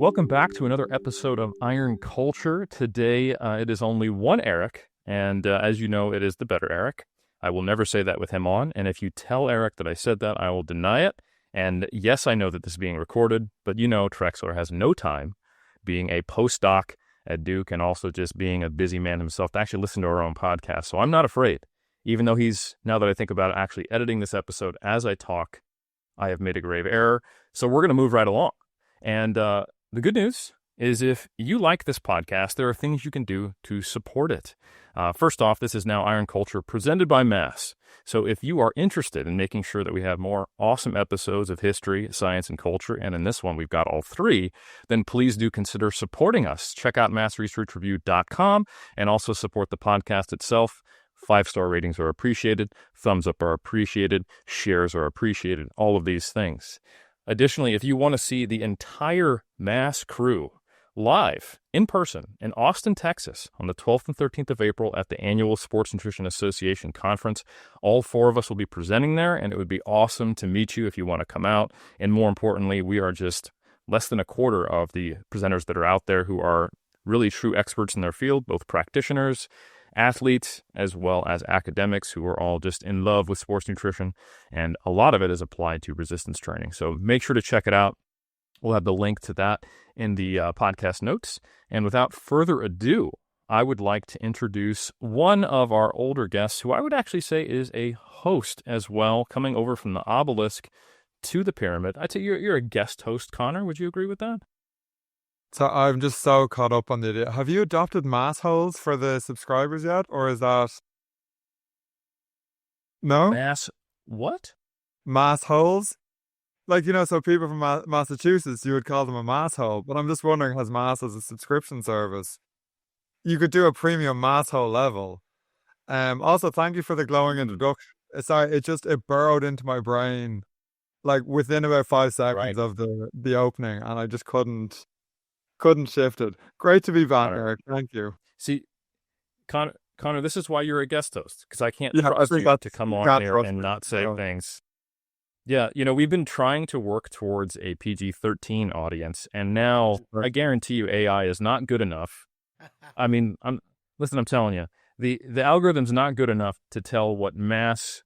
Welcome back to another episode of Iron Culture. Today, it is only one Eric, and as you know, it is the better Eric. I will never say that with him on, and if you tell Eric that I said that, I will deny it. And yes, I know that this is being recorded, but you know Trexler has no time, being a postdoc at Duke and also just being a busy man himself, to actually listen to our own podcast. So I'm not afraid, even though he's, now that I think about it, actually editing this episode as I talk, I have made a grave error. So we're going to move right along. And the good news is if you like this podcast, there are things you can do to support it. First off, this is now Iron Culture presented by Mass. So if you are interested in making sure that we have more awesome episodes of history, science, and culture, and in this one we've got all three, then please do consider supporting us. Check out massresearchreview.com and also support the podcast itself. 5-star ratings are appreciated. Thumbs up are appreciated. Shares are appreciated. All of these things. Additionally, if you want to see the entire Mass crew live in person in Austin, Texas on the 12th and 13th of April at the annual Sports Nutrition Association conference, all four of us will be presenting there, and it would be awesome to meet you if you want to come out. And more importantly, we are just less than a quarter of the presenters that are out there who are really true experts in their field, both practitioners, athletes, as well as academics who are all just in love with sports nutrition, and a lot of it is applied to resistance training. So make sure to check it out. We'll have the link to that in the podcast notes. And without further ado, I would like to introduce one of our older guests who I would actually say is a host as well, coming over from the obelisk to the pyramid. I'd say you're a guest host, Connor. Would you agree with that? So I'm just so caught up on the idea. Have you adopted mass holes for the subscribers yet? Or is that... No? Mass what? Mass holes? Like, you know, so people from Massachusetts, you would call them a mass hole. But I'm just wondering, has Mass as a subscription service? You could do a premium mass hole level. Also, thank you for the glowing introduction. Sorry, it burrowed into my brain, like within about 5 seconds of the opening, and I just couldn't shift it. Great to be back, Eric. Thank you. See, Connor, this is why you're a guest host, because I can't trust you to come on here and not say things. Yeah, you know, we've been trying to work towards a PG-13 audience, and now I guarantee you AI is not good enough. I mean, I'm telling you, the algorithm's not good enough to tell what mass,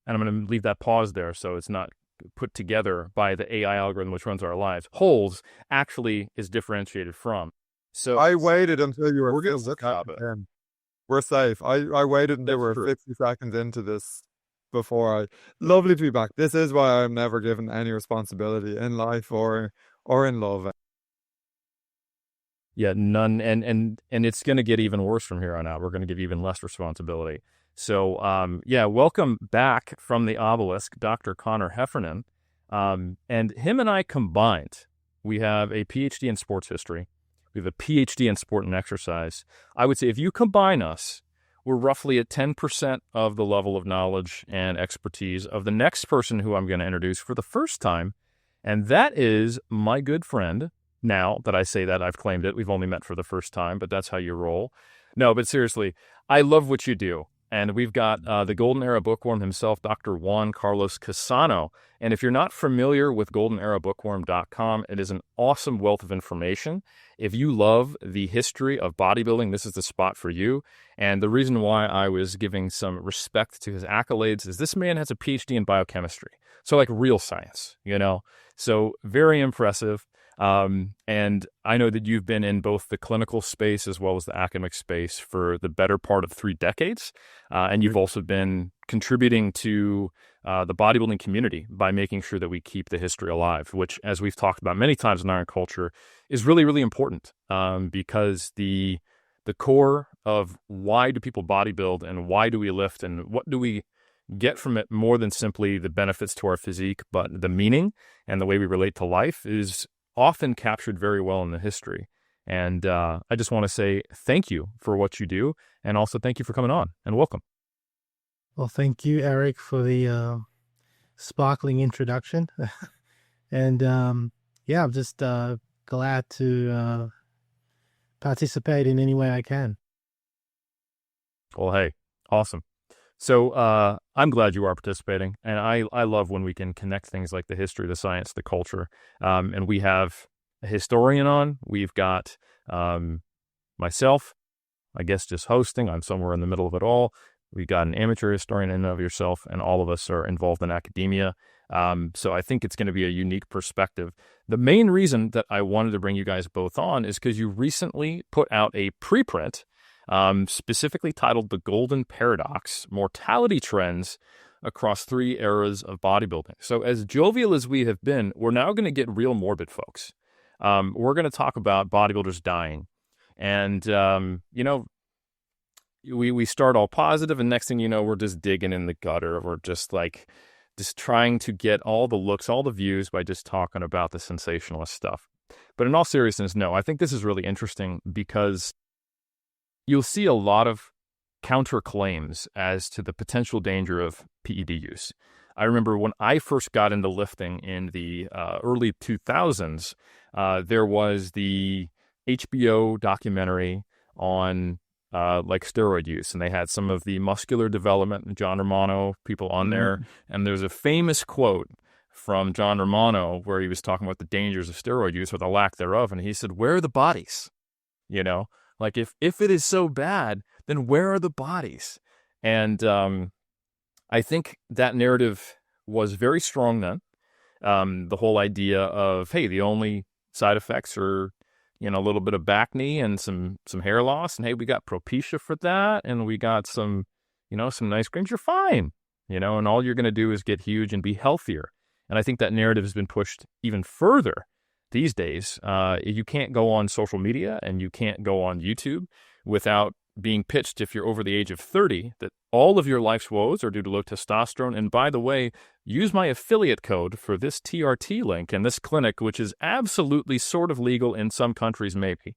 and I'm going to leave that pause there so it's not put together by the AI algorithm which runs our lives, holes actually is differentiated from. So I waited until you were... We're going to look at it. We're safe. I waited until we were 50 seconds into this before I... Lovely to be back. This is why I'm never given any responsibility in life or in love. Yeah, none. And it's going to get even worse from here on out. We're going to give even less responsibility. So, welcome back from the obelisk, Dr. Conor Heffernan. And him and I combined, we have a PhD in sports history. We have a PhD in sport and exercise. I would say if you combine us, we're roughly at 10% of the level of knowledge and expertise of the next person who I'm going to introduce for the first time. And that is my good friend. Now that I say that, I've claimed it. We've only met for the first time, but that's how you roll. No, but seriously, I love what you do. And we've got the Golden Era Bookworm himself, Dr. Juan Carlos Cassano. And if you're not familiar with goldenerabookworm.com, it is an awesome wealth of information. If you love the history of bodybuilding, this is the spot for you. And the reason why I was giving some respect to his accolades is this man has a PhD in biochemistry. So like real science, you know? So very impressive. And I know that you've been in both the clinical space as well as the academic space for the better part of 3 decades. And you've also been contributing to the bodybuilding community by making sure that we keep the history alive, which, as we've talked about many times in Iron Culture, is really, really important because the core of why do people bodybuild and why do we lift and what do we get from it more than simply the benefits to our physique, but the meaning and the way we relate to life is often captured very well in the history. And I just want to say thank you for what you do, and also thank you for coming on, and welcome. Well, thank you, Eric, for the sparkling introduction. And I'm just glad to participate in any way I can. Well, hey, awesome. So I'm glad you are participating, and I love when we can connect things like the history, the science, the culture, and we have a historian on. We've got myself, I guess, just hosting. I'm somewhere in the middle of it all. We've got an amateur historian in and of yourself, and all of us are involved in academia. So I think it's going to be a unique perspective. The main reason that I wanted to bring you guys both on is because you recently put out a preprint specifically titled The Golden Paradox, Mortality Trends Across 3 Eras of Bodybuilding. So as jovial as we have been, we're now going to get real morbid, folks. We're going to talk about bodybuilders dying. And, we start all positive, and next thing you know, we're just digging in the gutter. We're just trying to get all the looks, all the views by just talking about the sensationalist stuff. But in all seriousness, no, I think this is really interesting because you'll see a lot of counterclaims as to the potential danger of PED use. I remember when I first got into lifting in the early 2000s, there was the HBO documentary on steroid use, and they had some of the muscular development, John Romano, people on there. And there's a famous quote from John Romano where he was talking about the dangers of steroid use or the lack thereof. And he said, where are the bodies? If it is so bad, then where are the bodies? And I think that narrative was very strong then. The whole idea of, hey, the only side effects are, a little bit of back knee and some hair loss. And hey, we got Propecia for that. And we got some nice creams. You're fine, and all you're going to do is get huge and be healthier. And I think that narrative has been pushed even further these days. You can't go on social media and you can't go on YouTube without being pitched, if you're over the age of 30, that all of your life's woes are due to low testosterone. And by the way, use my affiliate code for this TRT link and this clinic, which is absolutely sort of legal in some countries, maybe,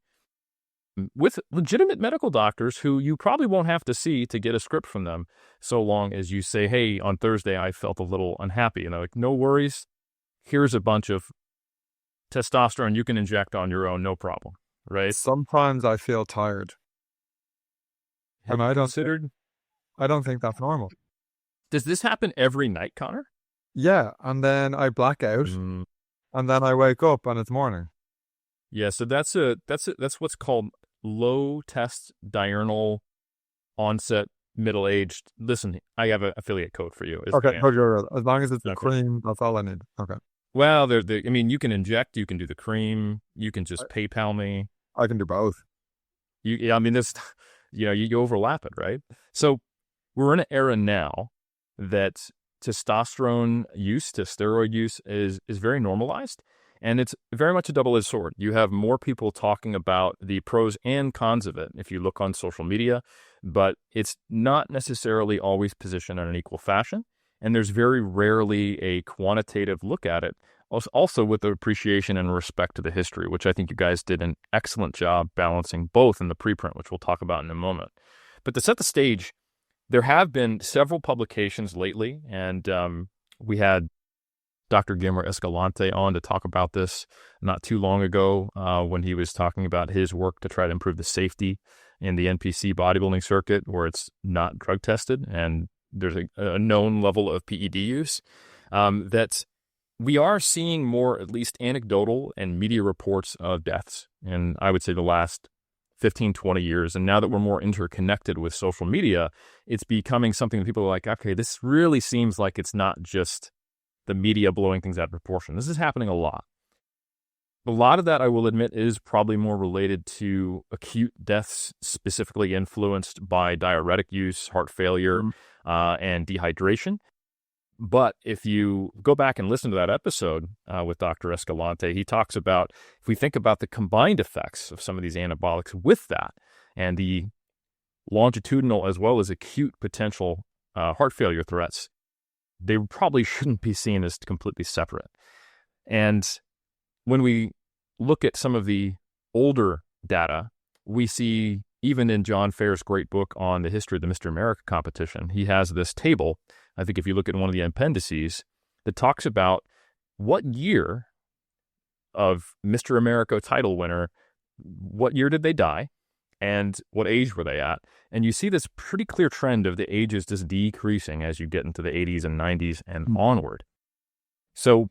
with legitimate medical doctors who you probably won't have to see to get a script from them, so long as you say, hey, on Thursday, I felt a little unhappy. No worries. Here's a bunch of testosterone you can inject on your own, no problem, right? Sometimes I feel tired. And I don't think that's normal. Does this happen every night, Connor? Yeah, and then I black out, and then I wake up and it's morning. Yeah, so that's what's called low test diurnal onset middle-aged. Listen, I have an affiliate code for you. Okay, as long as it's the cream, that's all I need. Okay. Well, you can inject, you can do the cream, you can just PayPal me. I can do both. You overlap it, right? So we're in an era now that testosterone use, steroid use is very normalized, and it's very much a double-edged sword. You have more people talking about the pros and cons of it if you look on social media, but it's not necessarily always positioned in an equal fashion, and there's very rarely a quantitative look at it, also with the appreciation and respect to the history, which I think you guys did an excellent job balancing both in the preprint, which we'll talk about in a moment. But to set the stage, there have been several publications lately, and we had Dr. Guillermo Escalante on to talk about this not too long ago when he was talking about his work to try to improve the safety in the NPC bodybuilding circuit where it's not drug tested and there's a known level of PED use, that we are seeing more, at least anecdotal and media reports of deaths in, I would say, the last 15, 20 years. And now that we're more interconnected with social media, it's becoming something that people are like, okay, this really seems like it's not just the media blowing things out of proportion. This is happening a lot. A lot of that, I will admit, is probably more related to acute deaths, specifically influenced by diuretic use, heart failure, and dehydration. But if you go back and listen to that episode with Dr. Escalante, he talks about, if we think about the combined effects of some of these anabolics with that, and the longitudinal as well as acute potential heart failure threats, they probably shouldn't be seen as completely separate. And when we look at some of the older data, we see, even in John Fair's great book on the history of the Mr. America competition, he has this table, I think if you look at one of the appendices, that talks about what year of Mr. America title winner, what year did they die, and what age were they at. And you see this pretty clear trend of the ages just decreasing as you get into the 80s and 90s and onward. So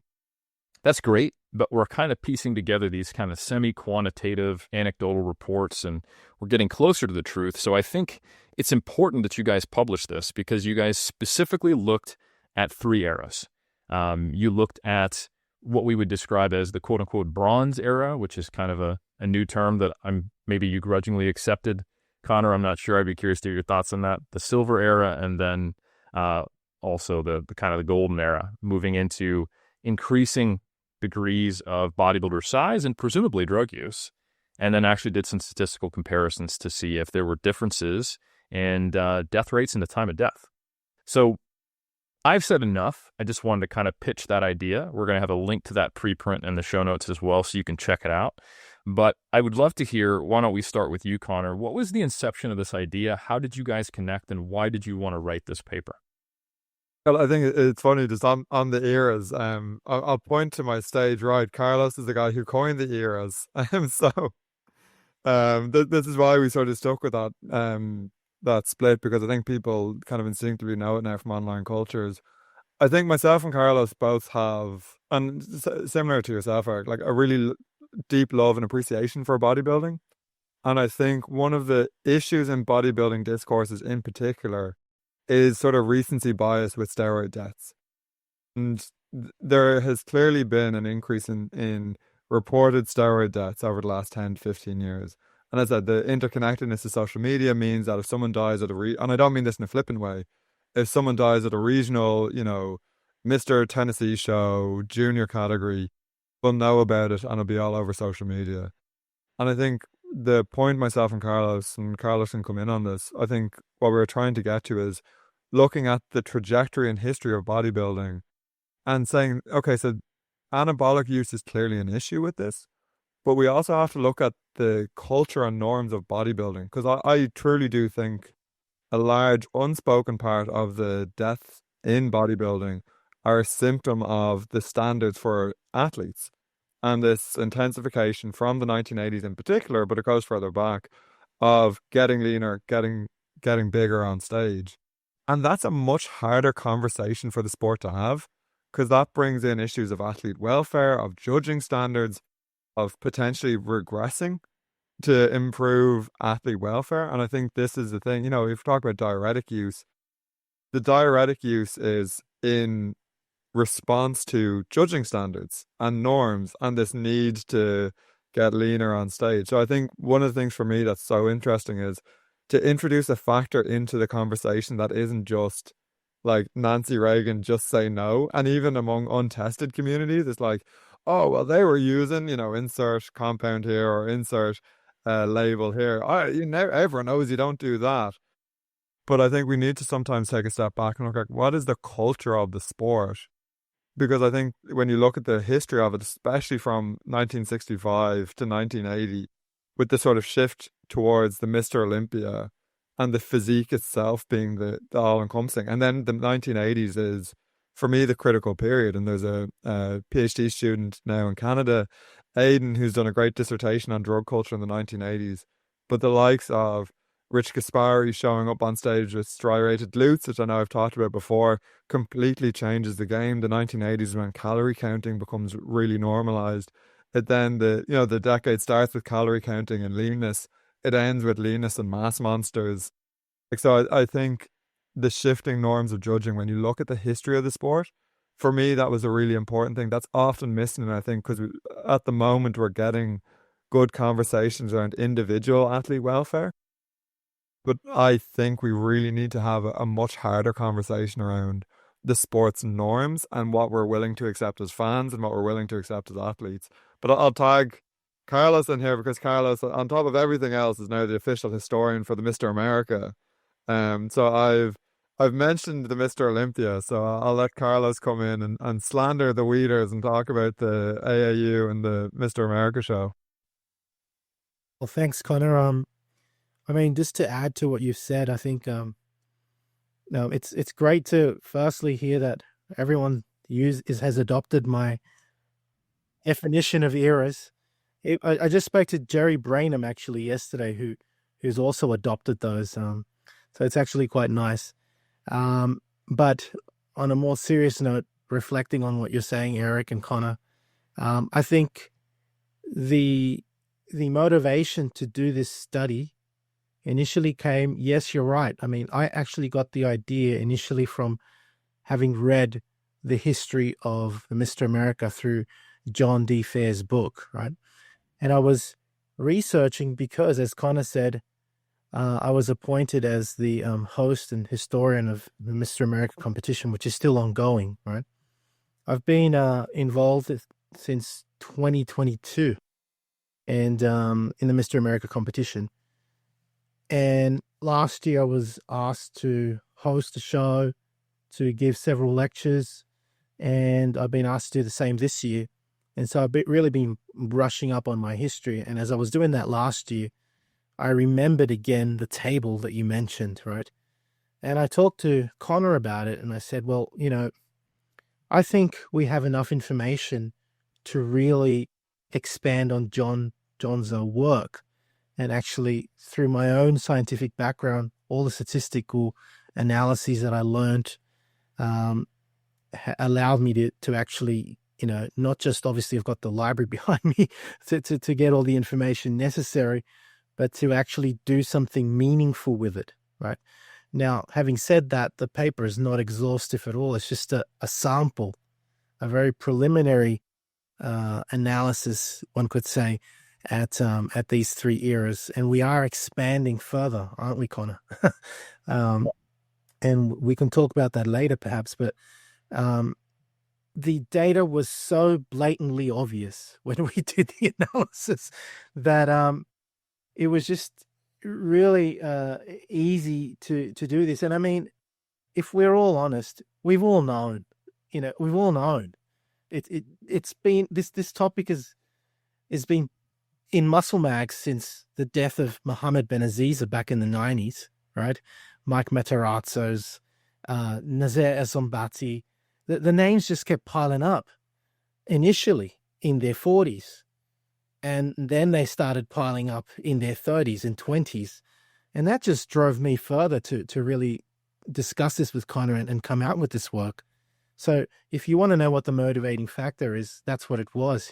that's great. but we're kind of piecing together these kind of semi-quantitative anecdotal reports, and we're getting closer to the truth. So I think it's important that you guys publish this because you guys specifically looked at 3 eras. You looked at what we would describe as the quote-unquote bronze era, which is kind of a new term that maybe you grudgingly accepted. Connor, I'm not sure. I'd be curious to hear your thoughts on that. The silver era, and then also the kind of the golden era, moving into increasing degrees of bodybuilder size and presumably drug use. And then actually did some statistical comparisons to see if there were differences in death rates and the time of death. So I've said enough. I just wanted to kind of pitch that idea. We're going to have a link to that preprint in the show notes as well, so you can check it out. But I would love to hear, why don't we start with you, Connor? What was the inception of this idea? How did you guys connect, and why did you want to write this paper? Well, I think it's funny, just on the eras. I'll point to my stage right. Carlos is the guy who coined the eras. This is why we sort of stuck with that split, because I think people kind of instinctively know it now from online cultures. I think myself and Carlos both have, and similar to yourself, Eric, like a really deep love and appreciation for bodybuilding. And I think one of the issues in bodybuilding discourses in particular is sort of recency bias with steroid deaths. And there has clearly been an increase in reported steroid deaths over the last 10 to 15 years. And as I said, the interconnectedness of social media means that if someone dies at and I don't mean this in a flippant way, if someone dies at a regional, Mr. Tennessee show, junior category, we'll know about it and it'll be all over social media. And I think the point myself and Carlos can come in on this, I think what we're trying to get to is looking at the trajectory and history of bodybuilding and saying, okay, so anabolic use is clearly an issue with this, but we also have to look at the culture and norms of bodybuilding, because I truly do think a large unspoken part of the deaths in bodybuilding are a symptom of the standards for athletes and this intensification from the 1980s in particular, but it goes further back, of getting leaner, getting bigger on stage. And that's a much harder conversation for the sport to have, because that brings in issues of athlete welfare, of judging standards, of potentially regressing to improve athlete welfare. And I think this is the thing, if you talk about diuretic use, the diuretic use is in response to judging standards and norms and this need to get leaner on stage. So I think one of the things for me that's so interesting is to introduce a factor into the conversation that isn't just like Nancy Reagan, just say no. And even among untested communities, it's like, oh, well, they were using, insert compound here or insert label here. Everyone knows you don't do that. But I think we need to sometimes take a step back and look at what is the culture of the sport. Because I think when you look at the history of it, especially from 1965 to 1980, with the sort of shift towards the Mr. Olympia and the physique itself being the all-encompassing. And then the 1980s is, for me, the critical period. And there's a PhD student now in Canada, Aidan, who's done a great dissertation on drug culture in the 1980s. But the likes of Rich Gaspari showing up on stage with striated glutes, which I know I've talked about before, completely changes the game. The 1980s, when calorie counting becomes really normalized. It then, the decade starts with calorie counting and leanness. It ends with leanness and mass monsters. So I think the shifting norms of judging, when you look at the history of the sport, for me, that was a really important thing. That's often missing, and I think, because at the moment we're getting good conversations around individual athlete welfare. But I think we really need to have a much harder conversation around the sport's norms and what we're willing to accept as fans and what we're willing to accept as athletes. But I'll tag Carlos in here, because Carlos, on top of everything else, is now the official historian for the Mr. America. So I've mentioned the Mr. Olympia, so I'll let Carlos come in and slander the Weeders and talk about the AAU and the Mr. America show. Well, thanks, Connor. I mean, just to add to what you've said, I think it's great to firstly hear that everyone has adopted my definition of eras. I just spoke to Jerry Brainham actually yesterday, who's also adopted those. So it's actually quite nice. But on a more serious note, reflecting on what you're saying, Eric and Connor, I think the motivation to do this study initially came, yes, you're right. I mean, I actually got the idea initially from having read the history of Mr. America through John D. Fair's book, right? And I was researching because, as Connor said, I was appointed as the host and historian of the Mr. America competition, which is still ongoing, right? I've been involved since 2022 and in the Mr. America competition. And last year I was asked to host a show, to give several lectures, and I've been asked to do the same this year. And so I've really been brushing up on my history. And as I was doing that last year, I remembered again the table that you mentioned, right? And I talked to Connor about it, and I said, well, I think we have enough information to really expand on John's work. And actually, through my own scientific background, all the statistical analyses that I learned allowed me to actually, not just obviously I've got the library behind me to get all the information necessary, but to actually do something meaningful with it, right? Now, having said that, the paper is not exhaustive at all. It's just a sample, a very preliminary analysis, one could say, at these three eras. And we are expanding further, aren't we, Connor? And we can talk about that later, perhaps, but the data was so blatantly obvious when we did the analysis that it was just really easy to do this. And I mean, if we're all honest, we've all known, it's been, this topic has been in muscle mags since the death of Mohammed Benaziza back in the 90s, right? Mike Matarazzo's, Nazer Ezombati, the names just kept piling up initially in their 40s. And then they started piling up in their 30s and 20s. And that just drove me further to really discuss this with Connor and come out with this work. So if you want to know what the motivating factor is, that's what it was,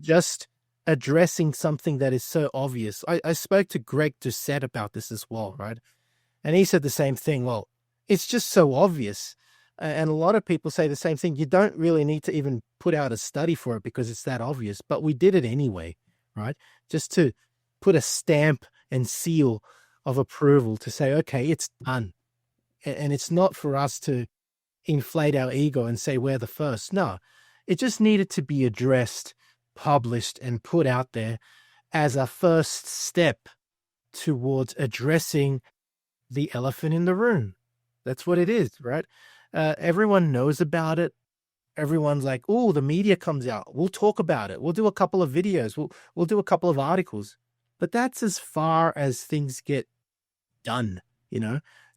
just addressing something that is so obvious. I spoke to Greg Doucette about this as well, right? And he said the same thing. Well, it's just so obvious. And a lot of people say the same thing. You don't really need to even put out a study for it because it's that obvious. But we did it anyway, right? Just to put a stamp and seal of approval to say, okay, it's done. And it's not for us to inflate our ego and say we're the first. No, it just needed to be addressed, published, and put out there as a first step towards addressing the elephant in the room. That's what it is, right? Everyone knows about it. Everyone's like, oh, the media comes out. We'll talk about it. We'll do a couple of videos. We'll do a couple of articles. But that's as far as things get done,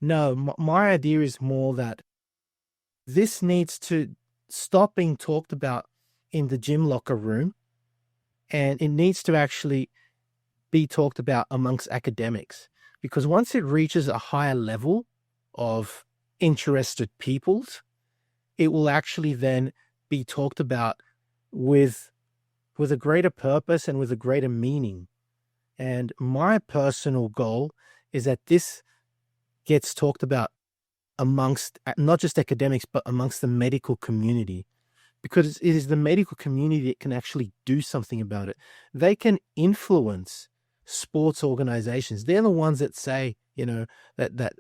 No, my idea is more that this needs to stop being talked about in the gym locker room, and it needs to actually be talked about amongst academics. Because once it reaches a higher level of interested peoples, it will actually then be talked about with a greater purpose and with a greater meaning. And my personal goal is that this gets talked about amongst not just academics, but amongst the medical community, because it is the medical community that can actually do something about it. They can influence sports organizations. They're the ones that say, that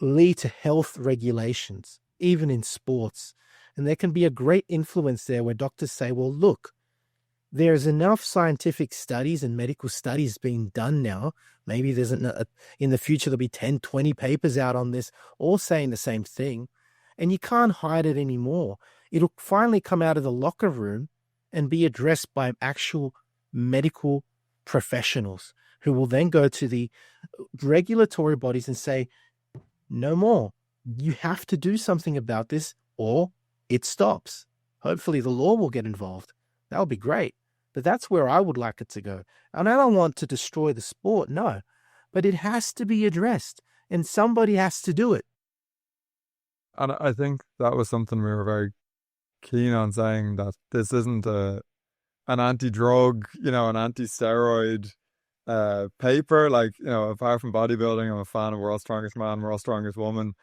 lead to health regulations, even in sports. And there can be a great influence there where doctors say, well, look, there's enough scientific studies and medical studies being done now. Maybe there's in the future, there'll be 10, 20 papers out on this, all saying the same thing. And you can't hide it anymore. It'll finally come out of the locker room and be addressed by actual medical professionals who will then go to the regulatory bodies and say, no more. You have to do something about this or it stops. Hopefully the law will get involved. That would be great. But that's where I would like it to go. And I don't want to destroy the sport, no. But it has to be addressed and somebody has to do it. And I think that was something we were very keen on saying that this isn't an anti-drug, an anti-steroid paper. Like, apart from bodybuilding, I'm a fan of World's Strongest Man, World's Strongest Woman.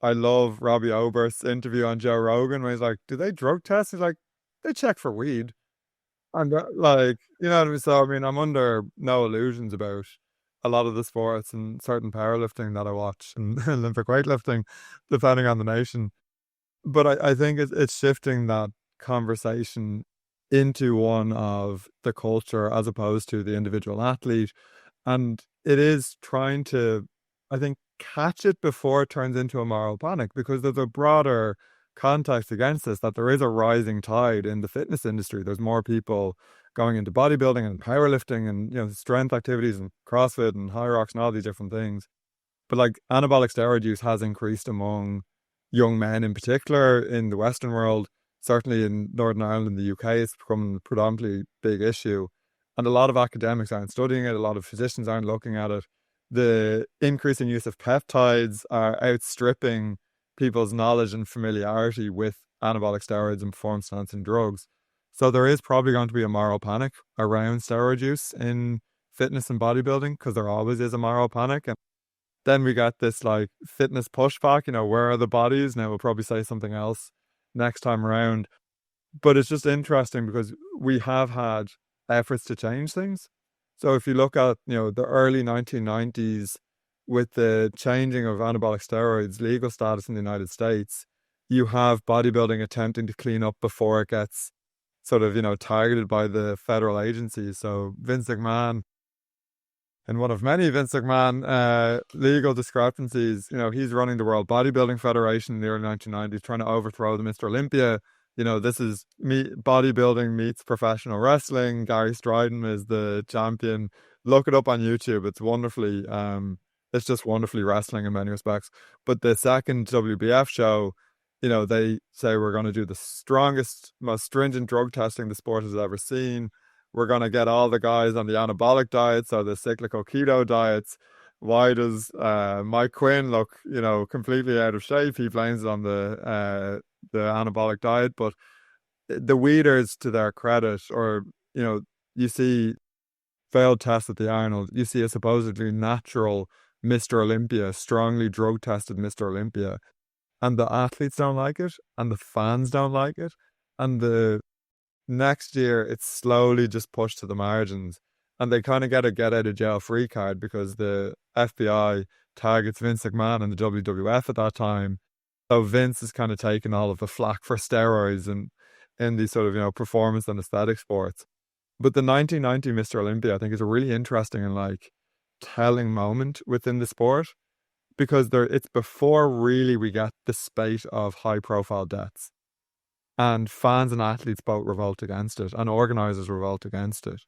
I love Robbie Oberst's interview on Joe Rogan when he's like, do they drug test? He's like, they check for weed. And like, you know what I mean? So, I mean, I'm under no illusions about a lot of the sports and certain powerlifting that I watch and Olympic weightlifting, depending on the nation. But I think it's shifting that conversation into one of the culture as opposed to the individual athlete. And it is trying to, I think, catch it before it turns into a moral panic, because there's a broader context against this, that there is a rising tide in the fitness industry. There's more people going into bodybuilding and powerlifting and, strength activities and CrossFit and high rocks and all these different things. But like, anabolic steroid use has increased among young men in particular in the Western world. Certainly in Northern Ireland and the UK, it's become a predominantly big issue. And a lot of academics aren't studying it. A lot of physicians aren't looking at it. The increasing use of peptides are outstripping people's knowledge and familiarity with anabolic steroids and performance-enhancing drugs. So there is probably going to be a moral panic around steroid use in fitness and bodybuilding, because there always is a moral panic. And then we got this like fitness pushback, where are the bodies? Now we'll probably say something else next time around. But it's just interesting because we have had efforts to change things. So if you look at, the early 1990s, with the changing of anabolic steroids legal status in the United States, you have bodybuilding attempting to clean up before it gets sort of, targeted by the federal agencies. So Vince McMahon, and one of many Vince McMahon legal discrepancies, he's running the World Bodybuilding Federation in the early 1990s, trying to overthrow the Mr. Olympia. This is bodybuilding meets professional wrestling. Gary Stridham is the champion. Look it up on YouTube. It's just wonderfully wrestling in many respects. But the second WBF show, they say we're going to do the strongest, most stringent drug testing the sport has ever seen. We're going to get all the guys on the anabolic diets, or the cyclical keto diets. Why does Mike Quinn look, completely out of shape? He blames it on the anabolic diet. But the Weeders, to their credit, or, you see failed tests at the Arnold, you see a supposedly natural Mr. Olympia, strongly drug tested Mr. Olympia. And the athletes don't like it, and the fans don't like it. And the next year, it's slowly just pushed to the margins. And they kind of get a get out of jail free card, because the FBI targets Vince McMahon and the WWF at that time. So Vince is kind of taking all of the flack for steroids and in these sort of, performance and aesthetic sports. But the 1990 Mr. Olympia, I think, is a really interesting and telling moment within the sport, because it's before really we get the spate of high profile deaths. And fans and athletes both revolt against it, and organisers revolt against it.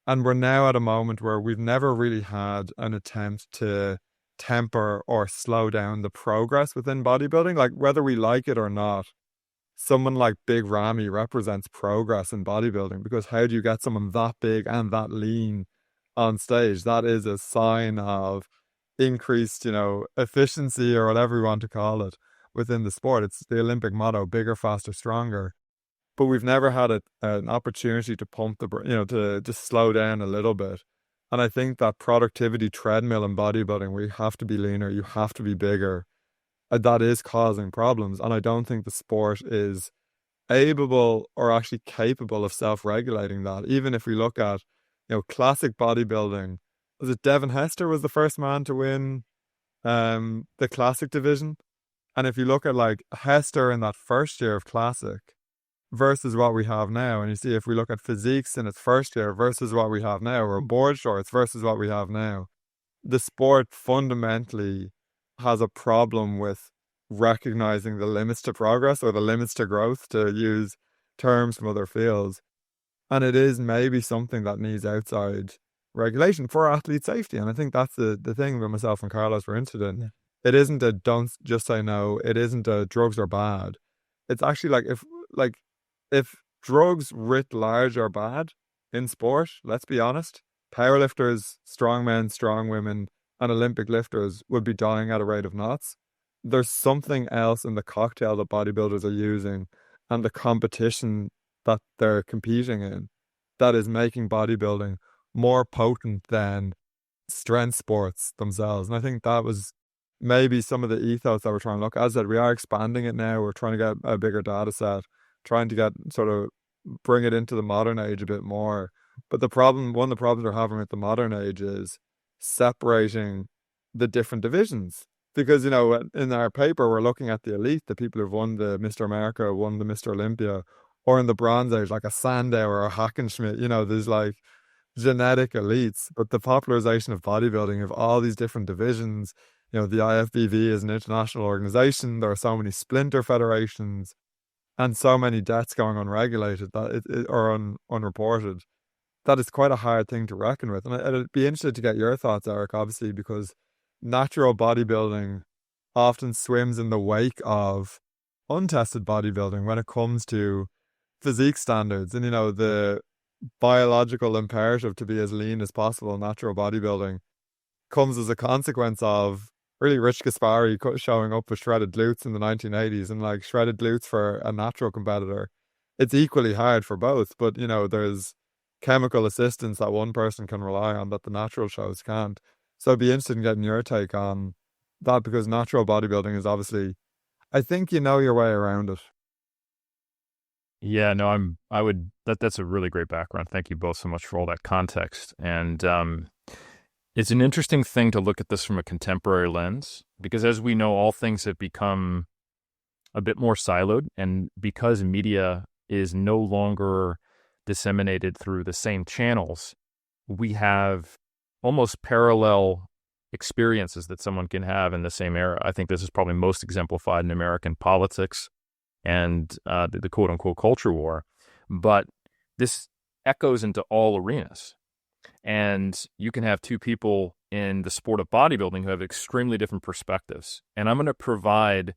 And we're now at a moment where we've never really had an attempt to temper or slow down the progress within bodybuilding. Like, whether we like it or not, someone like Big Ramy represents progress in bodybuilding, because how do you get someone that big and that lean on stage? That is a sign of increased, efficiency, or whatever you want to call it, within the sport. It's the Olympic motto: bigger, faster, stronger. But we've never had an opportunity to pump to just slow down a little bit. And I think that productivity treadmill in bodybuilding, where you have to be leaner, you have to be bigger, that is causing problems. And I don't think the sport is able or actually capable of self-regulating that. Even if we look at, classic bodybuilding, was it Devin Hester was the first man to win the classic division? And if you look at Hester in that first year of classic versus what we have now, and you see, if we look at physiques in its first year versus what we have now, or board shorts versus what we have now, the sport fundamentally has a problem with recognizing the limits to progress, or the limits to growth, to use terms from other fields. And it is maybe something that needs outside regulation for athlete safety. And I think that's the thing that myself and Carlos were interested in. Yeah. It isn't a don't just say no. It isn't a drugs are bad. It's actually if drugs writ large are bad in sport, let's be honest, powerlifters, strong men, strong women, and Olympic lifters would be dying at a rate of knots. There's something else in the cocktail that bodybuilders are using and the competition that they're competing in that is making bodybuilding more potent than strength sports themselves. And I think that was maybe some of the ethos that we're trying to look at. As I said, we are expanding it now. We're trying to get a bigger data set, trying to get sort of bring it into the modern age a bit more. But one of the problems we're having with the modern age is separating the different divisions. Because, in our paper, we're looking at the elite, the people who've won the Mr. America, won the Mr. Olympia, or in the Bronze Age, like a Sandow or a Hackenschmidt, there's like genetic elites. But the popularization of bodybuilding of all these different divisions, the IFBB is an international organization. There are so many splinter federations and so many deaths going unregulated or unreported. That is quite a hard thing to reckon with. And I'd be interested to get your thoughts, Eric, obviously, because natural bodybuilding often swims in the wake of untested bodybuilding when it comes to physique standards. And, the biological imperative to be as lean as possible in natural bodybuilding comes as a consequence of really Rich Gaspari showing up with shredded glutes in the 1980s, and like shredded glutes for a natural competitor. It's equally hard for both, but, there's chemical assistance that one person can rely on that the natural shows can't. So I'd be interested in getting your take on that, because natural bodybuilding is obviously, I think your way around it. Yeah, no, that's a really great background. Thank you both so much for all that context. And it's an interesting thing to look at this from a contemporary lens, because as we know, all things have become a bit more siloed, and because media is no longer disseminated through the same channels, we have almost parallel experiences that someone can have in the same era. I think this is probably most exemplified in American politics and the quote-unquote culture war. But this echoes into all arenas. And you can have two people in the sport of bodybuilding who have extremely different perspectives. And I'm going to provide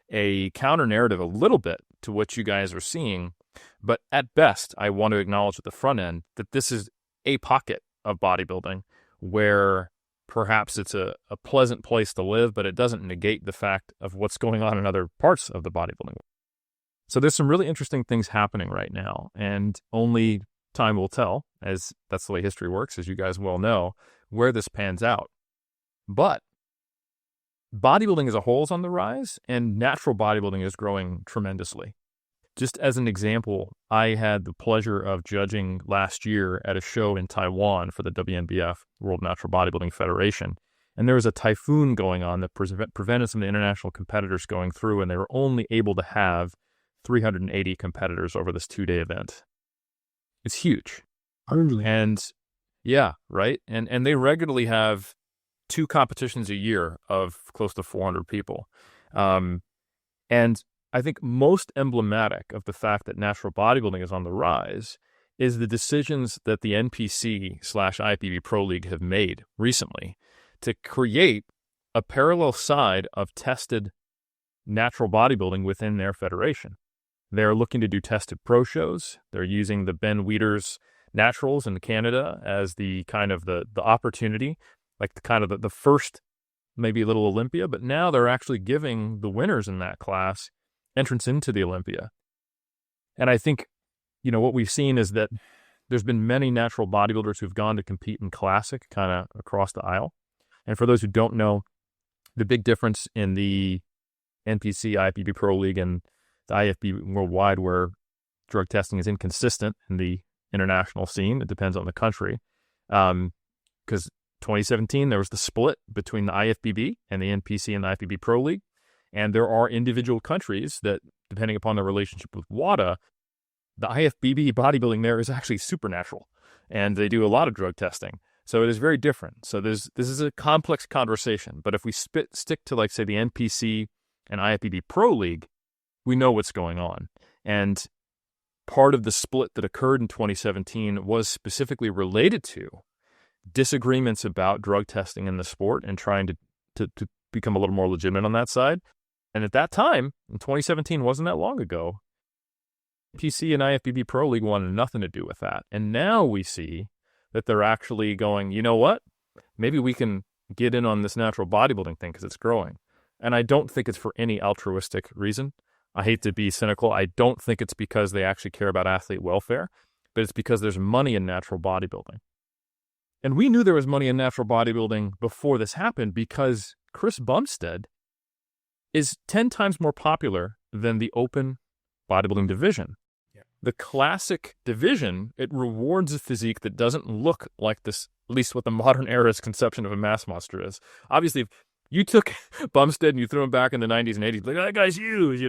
a counter-narrative a little bit to what you guys are seeing. But at best, I want to acknowledge at the front end that this is a pocket of bodybuilding where perhaps it's a pleasant place to live, but it doesn't negate the fact of what's going on in other parts of the bodybuilding. So there's some really interesting things happening right now, and only time will tell, as that's the way history works, as you guys well know, where this pans out. But bodybuilding as a whole is on the rise, and natural bodybuilding is growing tremendously. Just as an example, I had the pleasure of judging last year at a show in Taiwan for the WNBF, World Natural Bodybuilding Federation. And there was a typhoon going on that prevented some of the international competitors going through, and they were only able to have 380 competitors over this 2-day event. It's huge. Only. And yeah, right? And they regularly have 2 competitions a year of close to 400 people. And I think most emblematic of the fact that natural bodybuilding is on the rise is the decisions that the NPC/IFBB Pro League have made recently to create a parallel side of tested natural bodybuilding within their federation. They're looking to do tested pro shows. They're using the Ben Weeders Naturals in Canada as the kind of the opportunity, like the first maybe little Olympia, but now they're actually giving the winners in that class entrance into the Olympia. And I think, what we've seen is that there's been many natural bodybuilders who've gone to compete in classic kind of across the aisle. And for those who don't know, the big difference in the NPC IFBB Pro League and the IFBB worldwide, where drug testing is inconsistent in the international scene, it depends on the country. Because 2017, there was the split between the IFBB and the NPC and the IFBB Pro League. And there are individual countries that, depending upon their relationship with WADA, the IFBB bodybuilding there is actually supernatural, and they do a lot of drug testing. So it is very different. So this is a complex conversation. But if we stick to, like, say, the NPC and IFBB Pro League, we know what's going on. And part of the split that occurred in 2017 was specifically related to disagreements about drug testing in the sport and trying to become a little more legitimate on that side. And at that time, in 2017, wasn't that long ago, PC and IFBB Pro League wanted nothing to do with that. And now we see that they're actually going, you know what? Maybe we can get in on this natural bodybuilding thing because it's growing. And I don't think it's for any altruistic reason. I hate to be cynical. I don't think it's because they actually care about athlete welfare, but it's because there's money in natural bodybuilding. And we knew there was money in natural bodybuilding before this happened because Chris Bumstead is 10 times more popular than the open bodybuilding division. Yeah. The classic division, it rewards a physique that doesn't look like this, at least what the modern era's conception of a mass monster is. Obviously, if you took Bumstead and you threw him back in the 90s and 80s, like, that guy's huge,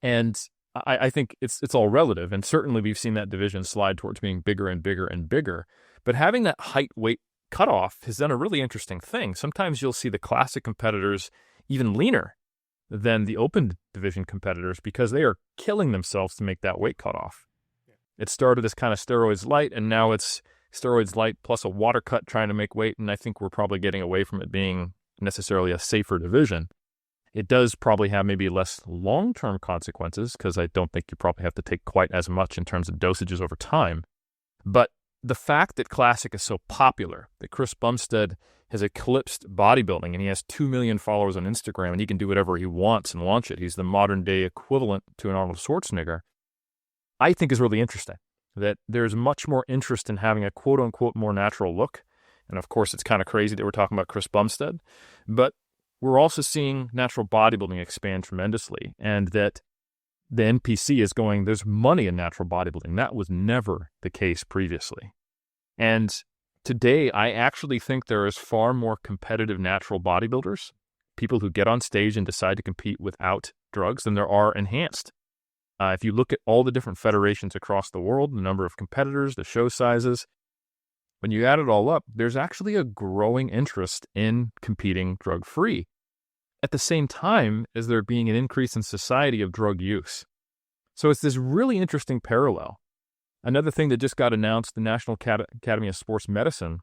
And I think it's all relative. And certainly we've seen that division slide towards being bigger and bigger and bigger. But having that height weight cutoff has done a really interesting thing. Sometimes you'll see the classic competitors even leaner than the open division competitors because they are killing themselves to make that weight cutoff. Yeah. It started as kind of steroids light, and now it's steroids light plus a water cut trying to make weight, and I think we're probably getting away from it being necessarily a safer division. It does probably have maybe less long-term consequences because I don't think you probably have to take quite as much in terms of dosages over time. But the fact that Classic is so popular, that Chris Bumstead has eclipsed bodybuilding and he has 2 million followers on Instagram and he can do whatever he wants and launch it. He's the modern day equivalent to an Arnold Schwarzenegger. I think is really interesting that there's much more interest in having a quote unquote more natural look. And of course, it's kind of crazy that we're talking about Chris Bumstead, but we're also seeing natural bodybuilding expand tremendously, and that the NPC is going, there's money in natural bodybuilding. That was never the case previously. And today, I actually think there is far more competitive natural bodybuilders, people who get on stage and decide to compete without drugs, than there are enhanced. If you look at all the different federations across the world, the number of competitors, the show sizes, when you add it all up, there's actually a growing interest in competing drug-free. At the same time as there being an increase in society of drug use. So it's this really interesting parallel. Another thing that just got announced, the National Academy of Sports Medicine,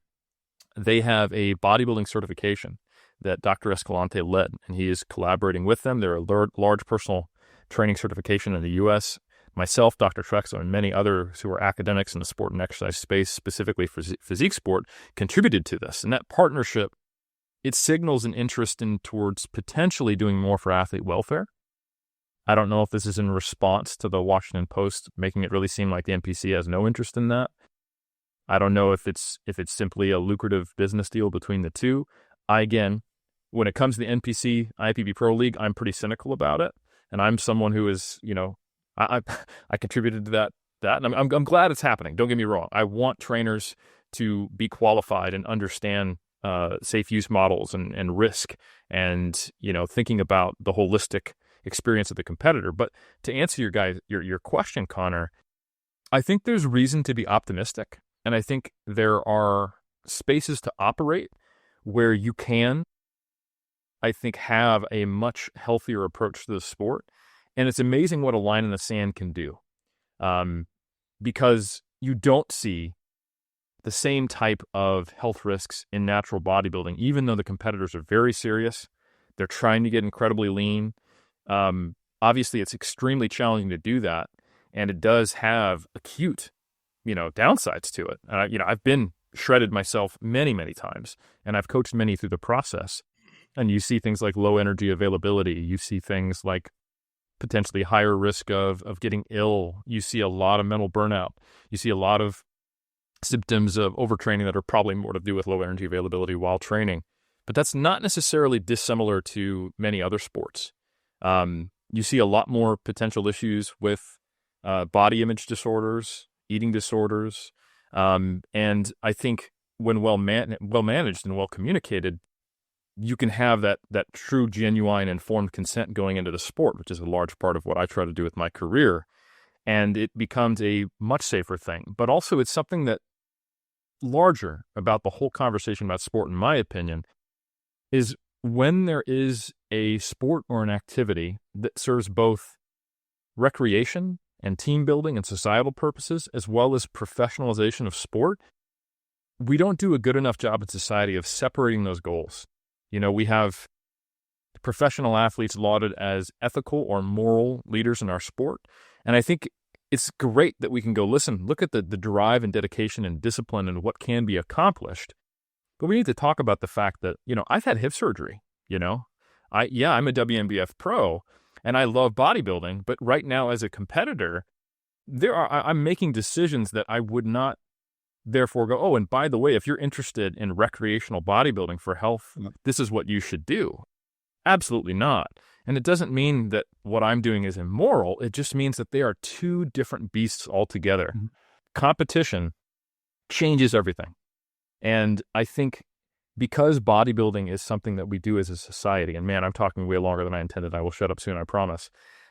they have a bodybuilding certification that Dr. Escalante led, and he is collaborating with them. They're a large personal training certification in the U.S. Myself, Dr. Trexler, and many others who are academics in the sport and exercise space, specifically for physique sport, contributed to this. And that partnership, it signals an interest in towards potentially doing more for athlete welfare. I don't know if this is in response to the Washington Post making it really seem like the NPC has no interest in that. I don't know if it's simply a lucrative business deal between the two. Again, when it comes to the NPC IFBB Pro League, I'm pretty cynical about it, and I'm someone who is, I contributed to that, and I'm glad it's happening. Don't get me wrong. I want trainers to be qualified and understand safe use models and risk and, thinking about the holistic experience of the competitor. But to answer your question, Connor, I think there's reason to be optimistic. And I think there are spaces to operate where you can, I think, have a much healthier approach to the sport. And it's amazing what a line in the sand can do, because you don't see the same type of health risks in natural bodybuilding, even though the competitors are very serious. They're trying to get incredibly lean. Obviously, it's extremely challenging to do that, and it does have acute, downsides to it. I've been shredded myself many, many times, and I've coached many through the process. And you see things like low energy availability. You see things like potentially higher risk of getting ill. You see a lot of mental burnout. You see a lot of symptoms of overtraining that are probably more to do with low energy availability while training. But that's not necessarily dissimilar to many other sports. You see a lot more potential issues with body image disorders, eating disorders, and I think when well managed and well communicated, you can have that true, genuine, informed consent going into the sport, which is a large part of what I try to do with my career, and it becomes a much safer thing. But also, it's something that larger about the whole conversation about sport, in my opinion, is when there is a sport or an activity that serves both recreation and team building and societal purposes, as well as professionalization of sport, we don't do a good enough job in society of separating those goals. We have professional athletes lauded as ethical or moral leaders in our sport. And I think it's great that we can go, listen, look at the drive and dedication and discipline and what can be accomplished. But we need to talk about the fact that, I've had hip surgery, I'm a WNBF pro, And I love bodybuilding, but right now as a competitor, I'm making decisions that I would not therefore go, oh, and by the way, if you're interested in recreational bodybuilding for health, this is what you should do. Absolutely not. And it doesn't mean that what I'm doing is immoral. It just means that they are two different beasts altogether. Mm-hmm. Competition changes everything. And I think because bodybuilding is something that we do as a society, and man, I'm talking way longer than I intended. I will shut up soon, I promise.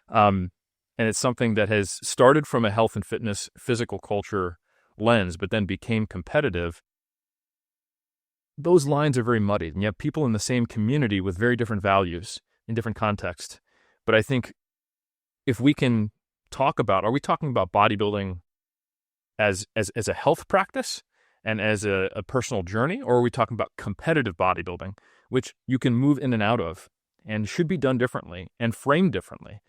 And it's something that has started from a health and fitness, physical culture lens, but then became competitive. Those lines are very muddied, and you have people in the same community with very different values in different contexts. But I think if we can talk about, are we talking about bodybuilding as a health practice and as a personal journey, or are we talking about competitive bodybuilding, which you can move in and out of and should be done differently and framed differently?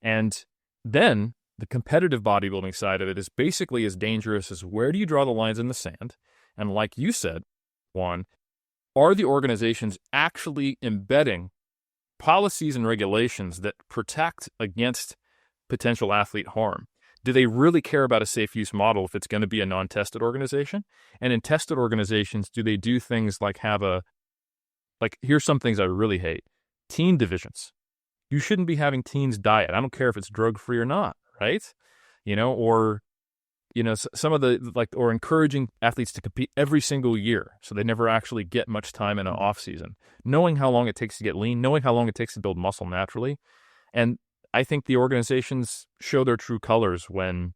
And then the competitive bodybuilding side of it is basically as dangerous as where do you draw the lines in the sand? And like you said, Juan, are the organizations actually embedding policies and regulations that protect against potential athlete harm? Do they really care about a safe use model if it's going to be a non-tested organization? And in tested organizations, do they do things like here's some things I really hate. Teen divisions. You shouldn't be having teens diet. I don't care if it's drug-free or not, right? Or some of or encouraging athletes to compete every single year so they never actually get much time in an off season, knowing how long it takes to get lean, knowing how long it takes to build muscle naturally. And I think the organizations show their true colors when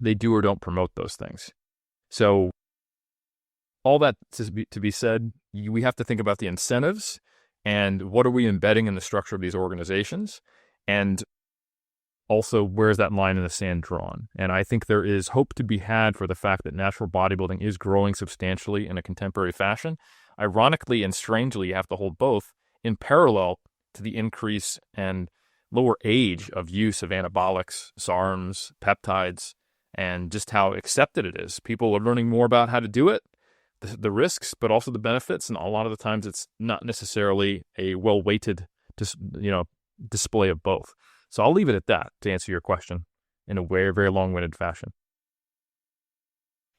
they do or don't promote those things. So all that to be said, we have to think about the incentives and what are we embedding in the structure of these organizations, and also where's that line in the sand drawn. And I think there is hope to be had for the fact that natural bodybuilding is growing substantially in a contemporary fashion. Ironically and strangely, you have to hold both in parallel to the increase and lower age of use of anabolics, SARMs, peptides, and just how accepted it is. People are learning more about how to do it, the risks, but also the benefits. And a lot of the times it's not necessarily a well-weighted display of both. So I'll leave it at that to answer your question in a very, very long-winded fashion.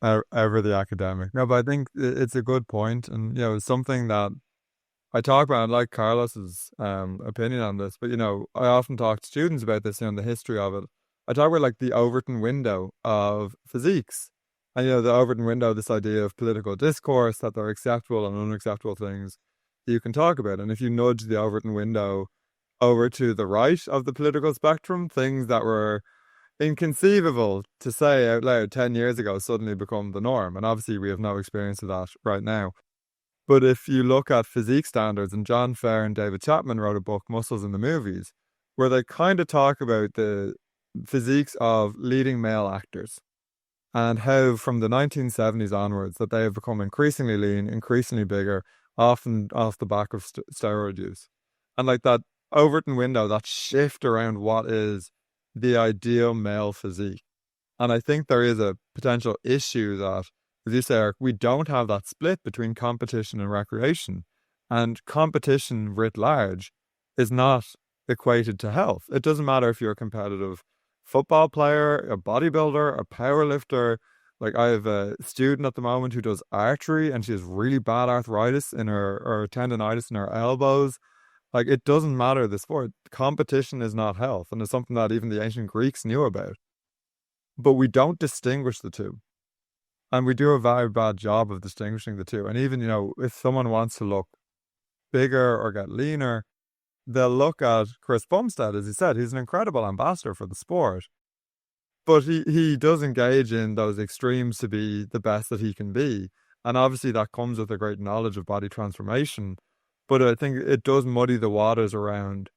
Ever the academic. No, but I think it's a good point. And, it's something that I talk about, and like Carlos's opinion on this, but, I often talk to students about this, the history of it. I talk about the Overton window of physiques. And, the Overton window, this idea of political discourse, that there are acceptable and unacceptable things that you can talk about. And if you nudge the Overton window over to the right of the political spectrum, things that were inconceivable to say out loud 10 years ago suddenly become the norm. And obviously we have no experience of that right now. But if you look at physique standards, and John Fair and David Chapman wrote a book, Muscles in the Movies, where they kind of talk about the physiques of leading male actors and how from the 1970s onwards that they have become increasingly lean, increasingly bigger, often off the back of steroid use. And that Overton window, that shift around what is the ideal male physique. And I think there is a potential issue that, as you say, Eric, we don't have that split between competition and recreation. And competition writ large is not equated to health. It doesn't matter if you're a competitive football player, a bodybuilder, a powerlifter. I have a student at the moment who does archery and she has really bad arthritis in or tendonitis in her elbows. It doesn't matter the sport. Competition is not health, and it's something that even the ancient Greeks knew about. But we don't distinguish the two. And we do a very bad job of distinguishing the two. And even, if someone wants to look bigger or get leaner, they'll look at Chris Bumstead, as he said. He's an incredible ambassador for the sport. But he does engage in those extremes to be the best that he can be. And obviously that comes with a great knowledge of body transformation. But I think it does muddy the waters around,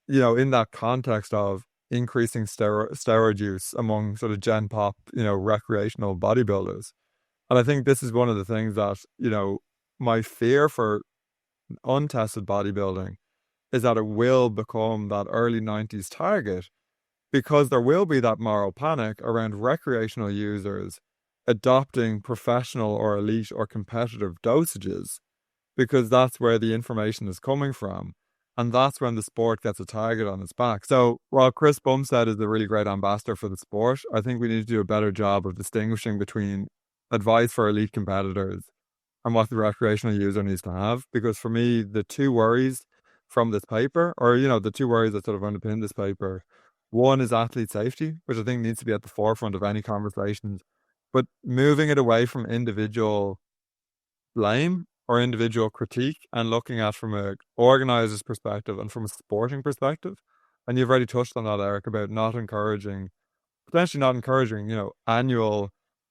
in that context of increasing steroid use among sort of gen pop, recreational bodybuilders. And I think this is one of the things that, my fear for untested bodybuilding is that it will become that early 90s target, because there will be that moral panic around recreational users adopting professional or elite or competitive dosages, because that's where the information is coming from. And that's when the sport gets a target on its back. So while Chris Bumstead is a really great ambassador for the sport, I think we need to do a better job of distinguishing between advice for elite competitors and what the recreational user needs to have. Because for me, the two worries from this paper, or, you know, the two worries that sort of underpin this paper, one is athlete safety, which I think needs to be at the forefront of any conversations, but moving it away from individual blame or individual critique and looking at from a organizer's perspective and from a sporting perspective. And you've already touched on that, Eric, about potentially not encouraging, you know, annual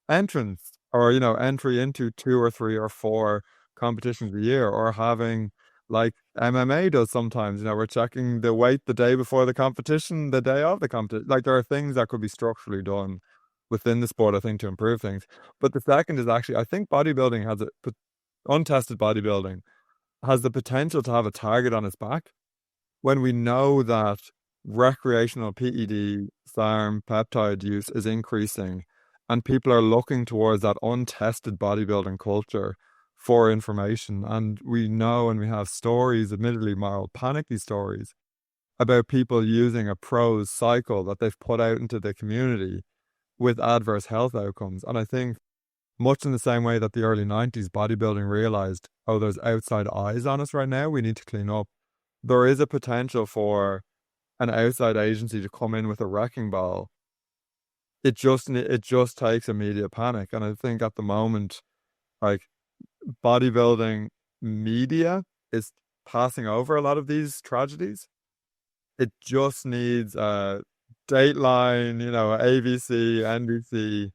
entrance or, you know, entry into 2 or 3 or 4 competitions a year, or having, like MMA does sometimes, you know, we're checking the weight the day before the competition, the day of the competition. Like, there are things that could be structurally done within the sport, I think, to improve things. But the second is actually, I think bodybuilding untested bodybuilding has the potential to have a target on its back when we know that recreational PED, SARM, peptide use is increasing, and people are looking towards that untested bodybuilding culture for information. And we know, and we have stories, admittedly mild, panicky stories, about people using a prose cycle that they've put out into the community with adverse health outcomes. And I think, much in the same way that the early 90s bodybuilding realized, oh, there's outside eyes on us right now, we need to clean up. There is a potential for an outside agency to come in with a wrecking ball. It just takes immediate panic. And I think at the moment, like, bodybuilding media is passing over a lot of these tragedies. It just needs a Dateline, you know, ABC, NBC,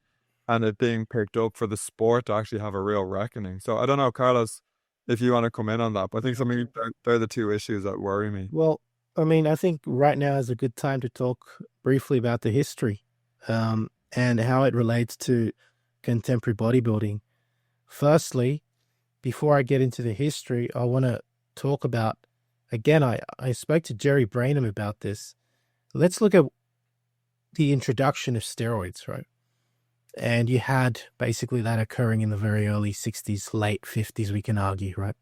and it being picked up for the sport to actually have a real reckoning. So I don't know, Carlos, if you want to come in on that, but I think they're the two issues that worry me. Well, I mean, I think right now is a good time to talk briefly about the history and how it relates to contemporary bodybuilding. Firstly, before I get into the history, I want to talk about, again, I spoke to Jerry Brainham about this. Let's look at the introduction of steroids, right? And you had basically that occurring in the very early 60s, late 50s, we can argue, right?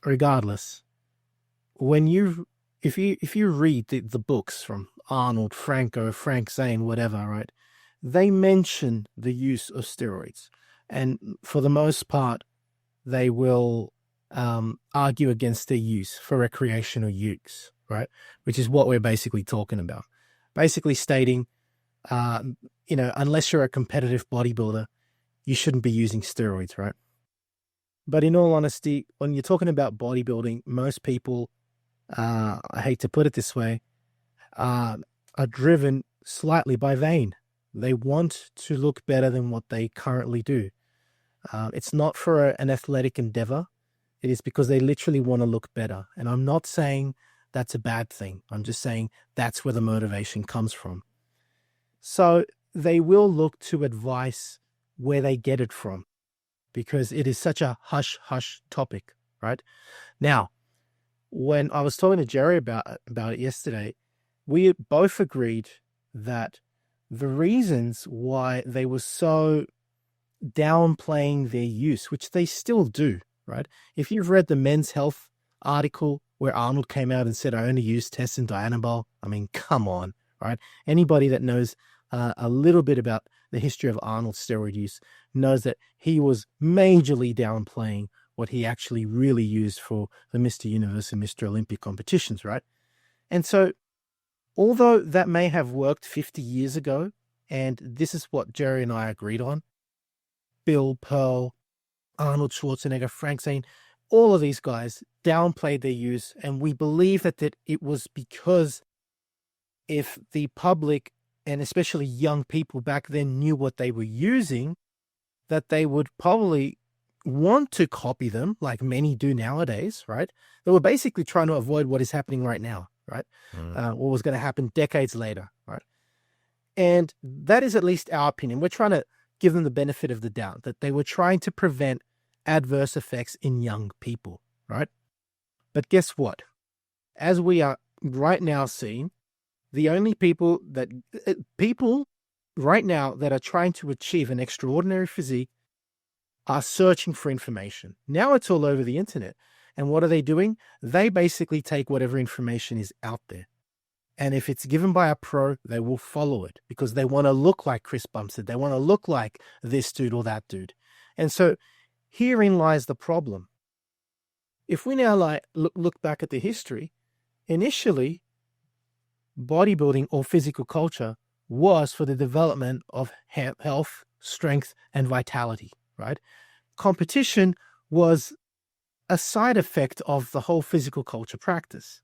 Regardless, if you read the books from Arnold, Franco, Frank Zane, whatever, right? They mention the use of steroids. And for the most part, they will argue against their use for recreational use, right? Which is what we're basically talking about. Basically stating, you know, unless you're a competitive bodybuilder, you shouldn't be using steroids, right? But in all honesty, when you're talking about bodybuilding, most people, I hate to put it this way, are driven slightly by vain. They want to look better than what they currently do. It's not for an athletic endeavor. It is because they literally want to look better. And I'm not saying that's a bad thing. I'm just saying that's where the motivation comes from. So they will look to advice where they get it from, because it is such a hush-hush topic, right? Now, when I was talking to Jerry about it yesterday, we both agreed that the reasons why they were so downplaying their use, which they still do, right? If you've read the Men's Health article where Arnold came out and said, I only use tests and Dianabol, I mean, come on, right? Anybody that knows a little bit about the history of Arnold's steroid use knows that he was majorly downplaying what he actually really used for the Mr. Universe and Mr. Olympia competitions, right? And so, although that may have worked 50 years ago, and this is what Jerry and I agreed on, Bill Pearl, Arnold Schwarzenegger, Frank Zane, all of these guys downplayed their use, and we believe that it was because if the public, and especially young people back then, knew what they were using, that they would probably want to copy them, like many do nowadays, right? They were basically trying to avoid what is happening right now, right? What was going to happen decades later, right? And that is at least our opinion. We're trying to give them the benefit of the doubt, that they were trying to prevent adverse effects in young people, right? But guess what? As we are right now seeing, the only people right now that are trying to achieve an extraordinary physique are searching for information. Now it's all over the internet. And what are they doing? They basically take whatever information is out there. And if it's given by a pro, they will follow it because they want to look like Chris Bumstead. They want to look like this dude or that dude. And so herein lies the problem. If we now look back at the history, initially, bodybuilding or physical culture was for the development of health, strength, and vitality, right? Competition was a side effect of the whole physical culture practice.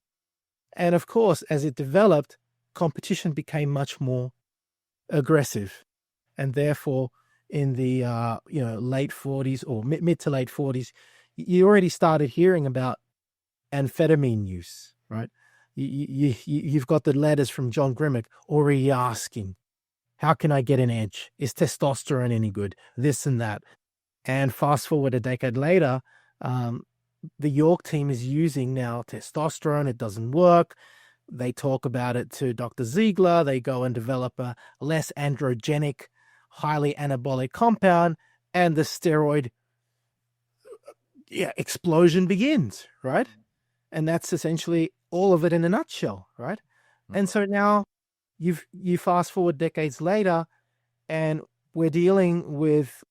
And of course, as it developed, competition became much more aggressive. And therefore, in the late 40s or mid to late 40s, you already started hearing about amphetamine use, right? You've got the letters from John Grimmick already asking, how can I get an edge? Is testosterone any good? This and that. And fast forward a decade later, the York team is using now testosterone. It doesn't work. They talk about it to Dr. Ziegler. They go and develop a less androgenic, highly anabolic compound, and the steroid explosion begins, right? And that's essentially all of it in a nutshell, right? And so now you fast forward decades later, and we're dealing with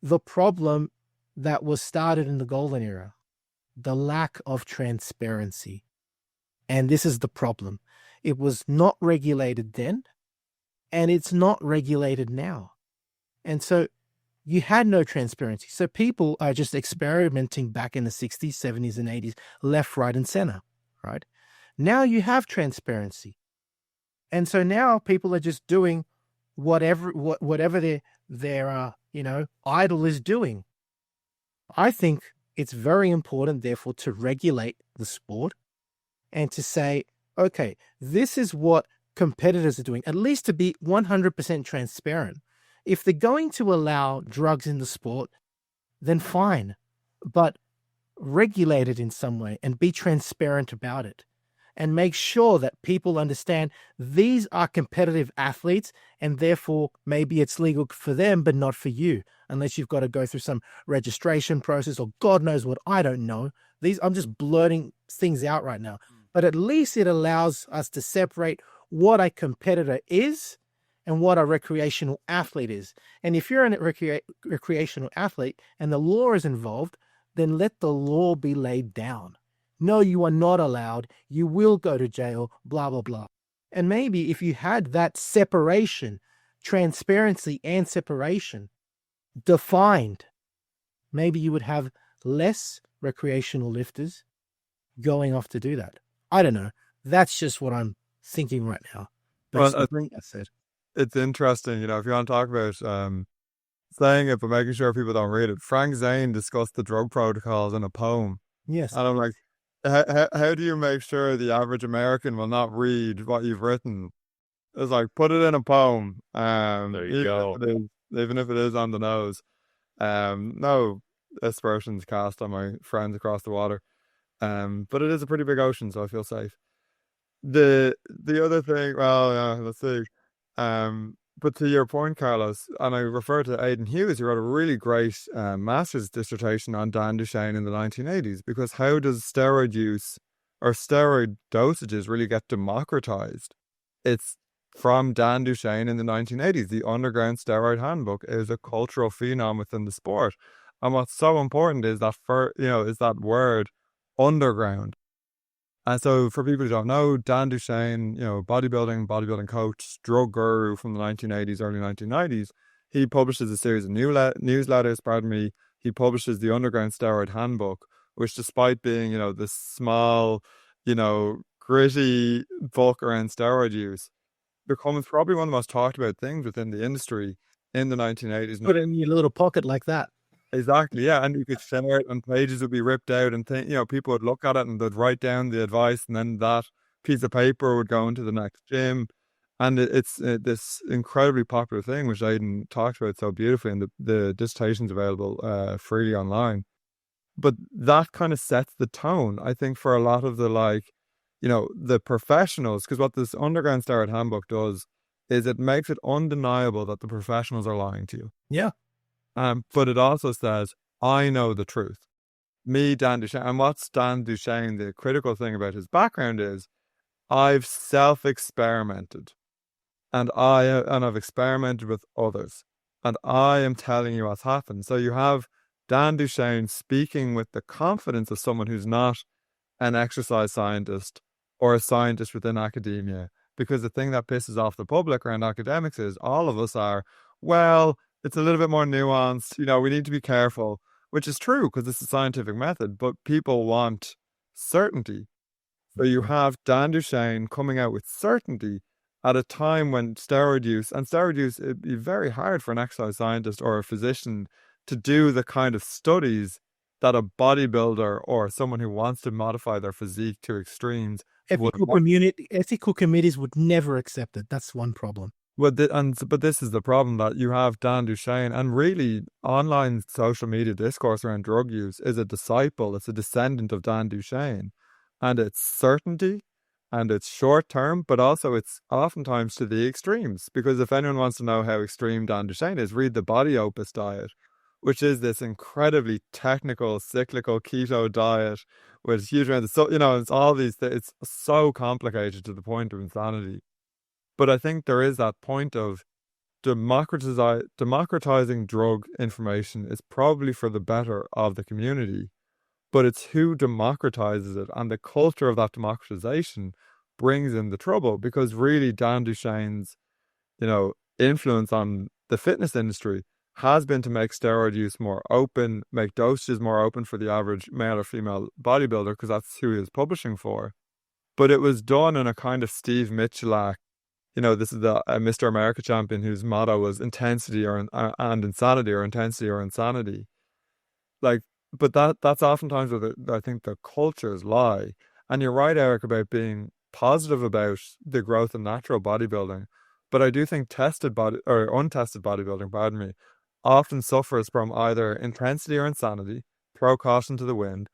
the problem that was started in the golden era, the lack of transparency. And this is the problem. It was not regulated then, and it's not regulated now. And so you had no transparency. So people are just experimenting back in the 60s, 70s, and 80s, left, right, and center, right? Now you have transparency. And so now people are just doing whatever their idol is doing. I think it's very important, therefore, to regulate the sport and to say, okay, this is what competitors are doing, at least to be 100% transparent. If they're going to allow drugs in the sport, then fine, but regulate it in some way and be transparent about it and make sure that people understand these are competitive athletes and therefore maybe it's legal for them, but not for you, unless you've got to go through some registration process or God knows what, I don't know. I'm just blurting things out right now, but at least it allows us to separate what a competitor is and what a recreational athlete is. And if you're a recreational athlete and the law is involved, then let the law be laid down. No, you are not allowed. You will go to jail, blah, blah, blah. And maybe if you had that separation, transparency and separation defined, maybe you would have less recreational lifters going off to do that. I don't know. That's just what I'm thinking right now. Well, I think that's it. It's interesting, if you want to talk about saying it, but making sure people don't read it. Frank Zane discussed the drug protocols in a poem. Yes. And I'm like, how do you make sure the average American will not read what you've written? It's like, put it in a poem. There you go. Even if it is on the nose. No aspersions cast on my friends across the water. But it is a pretty big ocean, so I feel safe. The other thing, let's see. But to your point, Carlos, and I refer to Aidan Hughes, who wrote a really great master's dissertation on Dan Duchesne in the 1980s, because how does steroid use or steroid dosages really get democratized? It's from Dan Duchesne in the 1980s. The Underground Steroid Handbook is a cultural phenom within the sport. And what's so important is that is that word underground. And so for people who don't know, Dan Duchesne, bodybuilding coach, drug guru from the 1980s, early 1990s, he publishes a series of newsletters, He publishes the Underground Steroid Handbook, which despite being, this small, gritty book around steroid use, becomes probably one of the most talked about things within the industry in the 1980s. Put it in your little pocket like that. Exactly, yeah, and you could share it, and pages would be ripped out, and people would look at it and they'd write down the advice, and then that piece of paper would go into the next gym, and it's this incredibly popular thing, which Aidan talked about so beautifully, and the dissertation's available freely online. But that kind of sets the tone, I think, for a lot of the the professionals, because what this Underground Steroid Handbook does is it makes it undeniable that the professionals are lying to you. Yeah. But it also says, I know the truth. me, Dan Duchesne, and what's Dan Duchesne, the critical thing about his background is I've self-experimented and I've experimented with others and I am telling you what's happened. So you have Dan Duchesne speaking with the confidence of someone who's not an exercise scientist or a scientist within academia. Because the thing that pisses off the public around academics is all of us are, well, it's a little bit more nuanced. We need to be careful, which is true because it's a scientific method, but people want certainty. So you have Dan Duchesne coming out with certainty at a time when steroid use, it'd be very hard for an exercise scientist or a physician to do the kind of studies that a bodybuilder or someone who wants to modify their physique to extremes ethical committees would never accept it. That's one problem. But this is the problem, that you have Dan Duchesne, and really online social media discourse around drug use is a descendant of Dan Duchesne, and it's certainty and it's short term, but also it's oftentimes to the extremes. Because if anyone wants to know how extreme Dan Duchesne is, read the Body Opus diet, which is this incredibly technical, cyclical keto diet with huge amounts of, it's all these things. It's so complicated to the point of insanity. But I think there is that point of democratizing drug information is probably for the better of the community, but it's who democratizes it, and the culture of that democratization brings in the trouble. Because really Dan Duchesne's, influence on the fitness industry has been to make steroid use more open, make dosages more open for the average male or female bodybuilder, because that's who he was publishing for. But it was done in a kind of Steve Mitchell-esque, this is the Mr. America champion whose motto was intensity and insanity, or intensity or insanity. But that's oftentimes where I think the cultures lie. And you're right, Eric, about being positive about the growth of natural bodybuilding. But I do think untested bodybuilding, often suffers from either intensity or insanity, throw caution to the wind.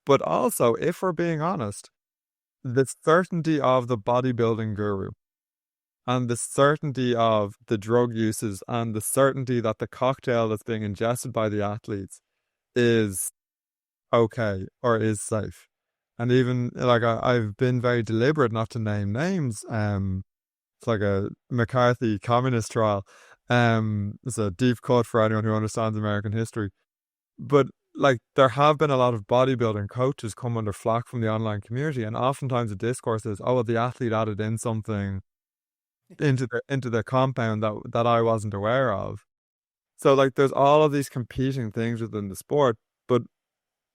But also, if we're being honest, the certainty of the bodybuilding guru and the certainty of the drug uses and the certainty that the cocktail that's being ingested by the athletes is okay or is safe. And even I've been very deliberate not to name names. It's like a McCarthy communist trial. It's a deep cut for anyone who understands American history. But there have been a lot of bodybuilding coaches come under flack from the online community, and oftentimes the discourse is, oh, well, the athlete added in something into the compound that I wasn't aware of. So there's all of these competing things within the sport, but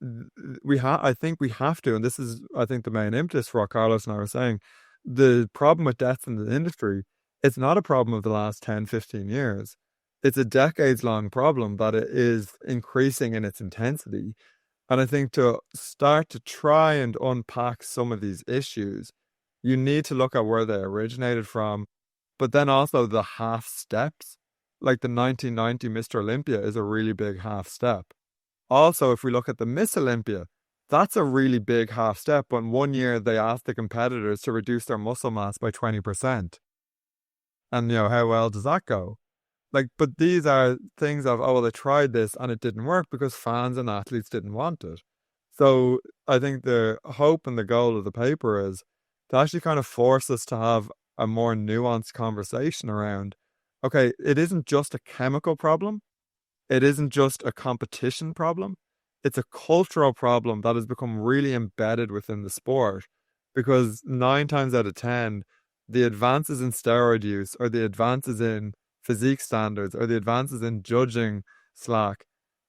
I think we have to, and this is, I think, the main impetus for what Carlos and I were saying. The problem with deaths in the industry, it's not a problem of the last 10, 15 years. It's a decades-long problem that it is increasing in its intensity. And I think to start to try and unpack some of these issues, you need to look at where they originated from, but then also the half steps. Like the 1990 Mr. Olympia is a really big half step. Also, if we look at the Miss Olympia, that's a really big half step. When one year they asked the competitors to reduce their muscle mass by 20%. And, how well does that go? But these are things of, oh, well, they tried this and it didn't work because fans and athletes didn't want it. So I think the hope and the goal of the paper is to actually kind of force us to have a more nuanced conversation around, okay, it isn't just a chemical problem. It isn't just a competition problem. It's a cultural problem that has become really embedded within the sport, because 9 times out of 10, the advances in steroid use or the advances in physique standards or the advances in judging slack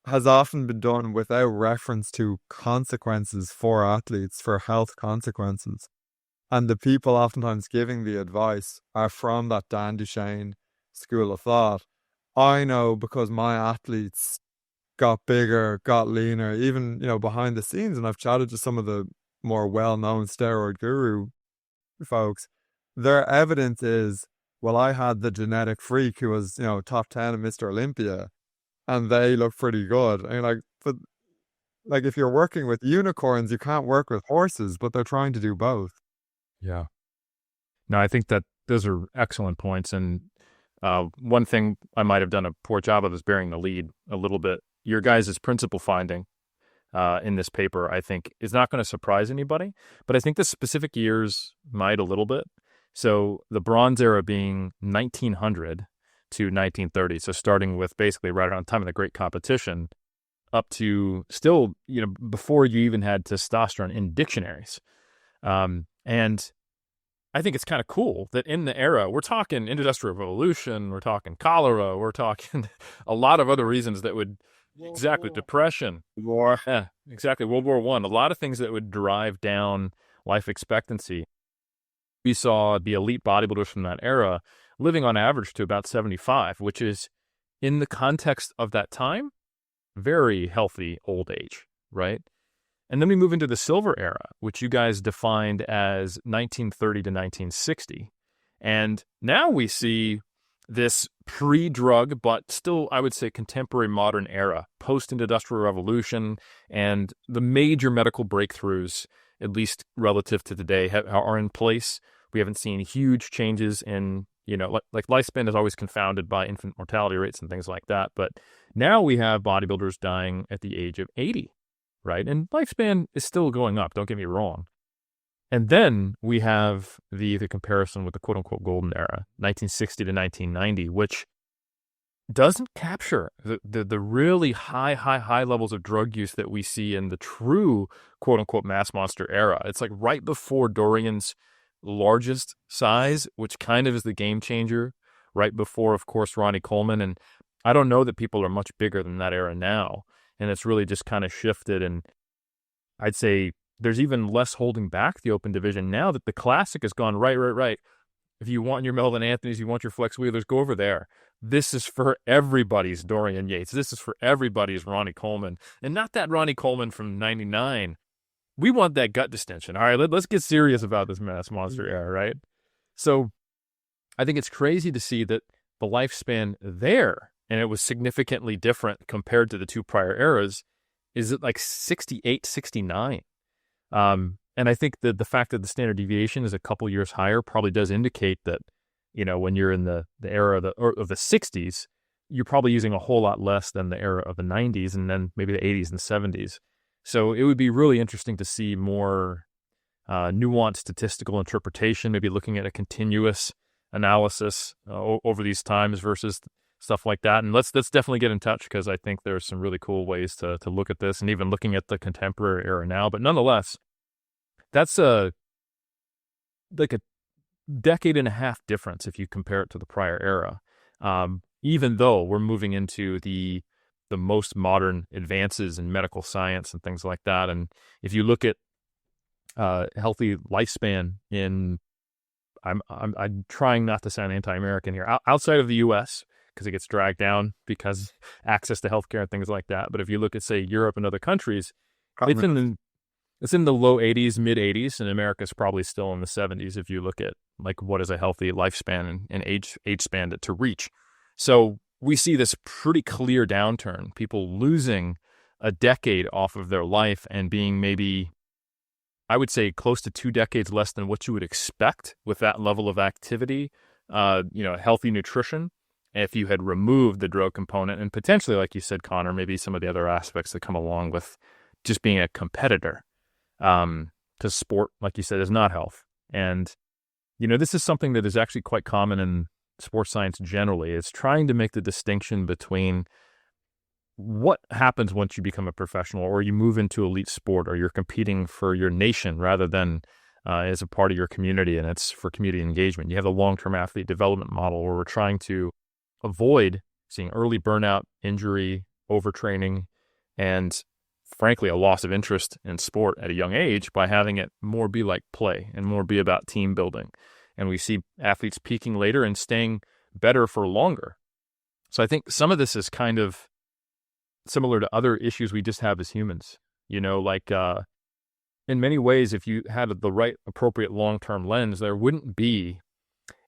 has often been done without reference to consequences for athletes, for health consequences. And the people oftentimes giving the advice are from that Dan Duchesne school of thought. I know because my athletes got bigger, got leaner, even, behind the scenes. And I've chatted to some of the more well-known steroid guru folks. Their evidence is, well, I had the genetic freak who was, top 10 of Mr. Olympia, and they look pretty good. And if you're working with unicorns, you can't work with horses, but they're trying to do both. Yeah. No, I think that those are excellent points. And one thing I might have done a poor job of is bearing the lead a little bit. Your guys' principal finding in this paper, I think is not going to surprise anybody. But I think the specific years might a little bit. So the Bronze Era being 1900 to 1930. So starting with basically right around the time of the Great Competition up to still, before you even had testosterone in dictionaries. And I think it's kind of cool that in the era, we're talking Industrial Revolution, we're talking cholera, we're talking a lot of other reasons that would, exactly, depression. War. Yeah, exactly, World War I. A lot of things that would drive down life expectancy. We saw the elite bodybuilders from that era living on average to about 75, which is, in the context of that time, very healthy old age, right? And then we move into the Silver Era, which you guys defined as 1930 to 1960. And now we see this pre-drug, but still, I would say, contemporary modern era, post-industrial revolution, and the major medical breakthroughs, at least relative to today, are in place. We haven't seen huge changes in, like lifespan is always confounded by infant mortality rates and things like that. But now we have bodybuilders dying at the age of 80. Right? And lifespan is still going up, don't get me wrong. And then we have the comparison with the quote-unquote golden era, 1960 to 1990, which doesn't capture the really high levels of drug use that we see in the true quote-unquote mass monster era. It's like right before Dorian's largest size, which kind of is the game changer, right before, of course, Ronnie Coleman. And I don't know that people are much bigger than that era now. And it's really just kind of shifted. And I'd say there's even less holding back the open division now that the classic has gone right. If you want your Melvin Anthony's, you want your Flex Wheelers, go over there. This is for everybody's Dorian Yates. This is for everybody's Ronnie Coleman. And not that Ronnie Coleman from 99. We want that gut distension. All right, let's get serious about this mass monster era, right? So I think it's crazy to see that the lifespan there, and it was significantly different compared to the two prior eras, is it like 68, 69? And I think that the fact that the standard deviation is a couple years higher probably does indicate that, when you're in the era of the 60s, you're probably using a whole lot less than the era of the 90s and then maybe the 80s and 70s. So it would be really interesting to see more nuanced statistical interpretation, maybe looking at a continuous analysis over these times versus stuff like that. And let's definitely get in touch, because I think there's some really cool ways to look at this, and even looking at the contemporary era now. But nonetheless, that's like a decade and a half difference if you compare it to the prior era. Even though we're moving into the most modern advances in medical science and things like that. And if you look at healthy lifespan in, I'm trying not to sound anti-American here, outside of the U.S., because it gets dragged down because access to healthcare and things like that. But if you look at, say, Europe and other countries, it's in the low 80s, mid 80s, and America's probably still in the 70s if you look at like what is a healthy lifespan and age span to reach. So we see this pretty clear downturn, people losing a decade off of their life and being maybe, I would say, close to 2 decades less than what you would expect with that level of activity, healthy nutrition, if you had removed the drug component, and potentially, like you said, Connor, maybe some of the other aspects that come along with just being a competitor. Because sport, like you said, is not health. And, this is something that is actually quite common in sports science generally. It's trying to make the distinction between what happens once you become a professional, or you move into elite sport, or you're competing for your nation rather than as a part of your community, and it's for community engagement. You have the long-term athlete development model, where we're trying to avoid seeing early burnout, injury, overtraining, and frankly, a loss of interest in sport at a young age by having it more be like play and more be about team building. And we see athletes peaking later and staying better for longer. So I think some of this is kind of similar to other issues we just have as humans. In many ways, if you had the right, appropriate long-term lens, there wouldn't be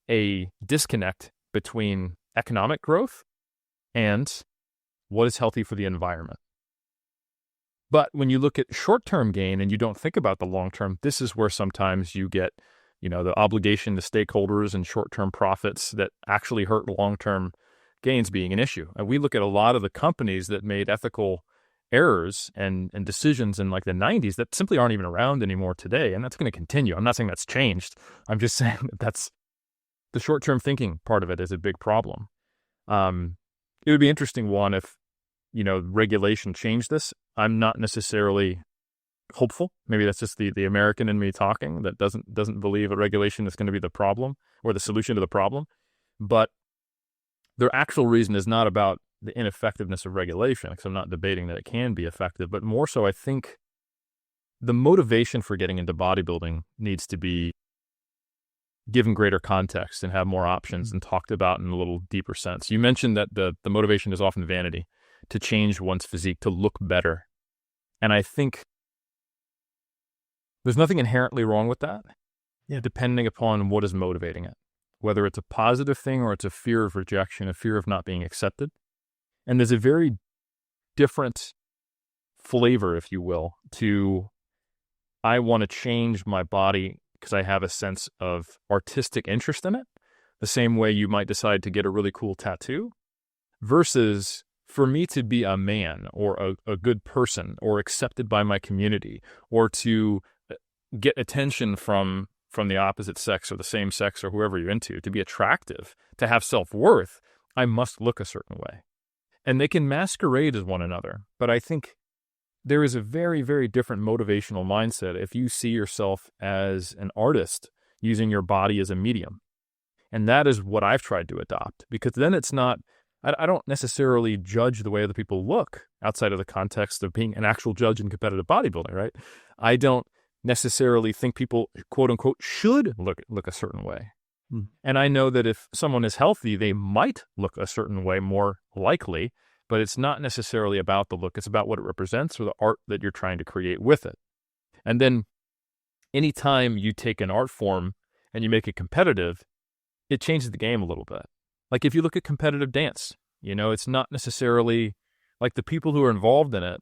a disconnect between economic growth and what is healthy for the environment. But when you look at short-term gain and you don't think about the long-term, this is where sometimes you get, the obligation to stakeholders and short-term profits that actually hurt long-term gains being an issue. And we look at a lot of the companies that made ethical errors and decisions in like the 90s that simply aren't even around anymore today. And that's going to continue. I'm not saying that's changed. I'm just saying that that's the short-term thinking part of it is a big problem. It would be interesting, Juan, if, regulation changed this. I'm not necessarily hopeful. Maybe that's just the American in me talking that doesn't believe a regulation is going to be the problem or the solution to the problem. But their actual reason is not about the ineffectiveness of regulation, because I'm not debating that it can be effective, but more so I think the motivation for getting into bodybuilding needs to be given greater context and have more options and talked about in a little deeper sense. You mentioned that the motivation is often vanity, to change one's physique, to look better. And I think there's nothing inherently wrong with that, depending upon what is motivating it, whether it's a positive thing or it's a fear of rejection, a fear of not being accepted. And there's a very different flavor, if you will, to I want to change my body because I have a sense of artistic interest in it, the same way you might decide to get a really cool tattoo, versus for me to be a man or a good person or accepted by my community, or to get attention from the opposite sex or the same sex or whoever you're into, to be attractive, to have self-worth, I must look a certain way. And they can masquerade as one another, but I think there is a very, very different motivational mindset if you see yourself as an artist using your body as a medium. And that is what I've tried to adopt, because then it's not, I don't necessarily judge the way other people look outside of the context of being an actual judge in competitive bodybuilding, right? I don't necessarily think people, quote unquote, should look a certain way. And I know that if someone is healthy, they might look a certain way more likely, but it's not necessarily about the look. It's about what it represents or the art that you're trying to create with it. And then anytime you take an art form and you make it competitive, it changes the game a little bit. Like if you look at competitive dance, it's not necessarily like the people who are involved in it,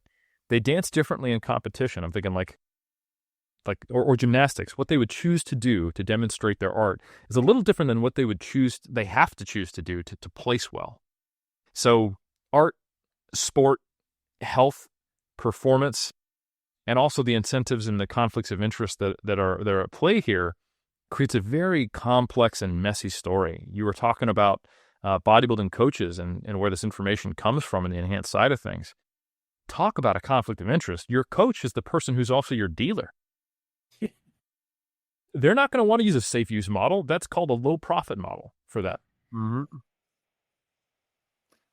they dance differently in competition. I'm thinking or gymnastics, what they would choose to do to demonstrate their art is a little different than what they have to choose to do to place well. So art, sport, health, performance, and also the incentives and the conflicts of interest that are at play here creates a very complex and messy story. You were talking about bodybuilding coaches and where this information comes from and the enhanced side of things. Talk about a conflict of interest. Your coach is the person who's also your dealer. They're not going to want to use a safe use model. That's called a low profit model for that. Mm-hmm.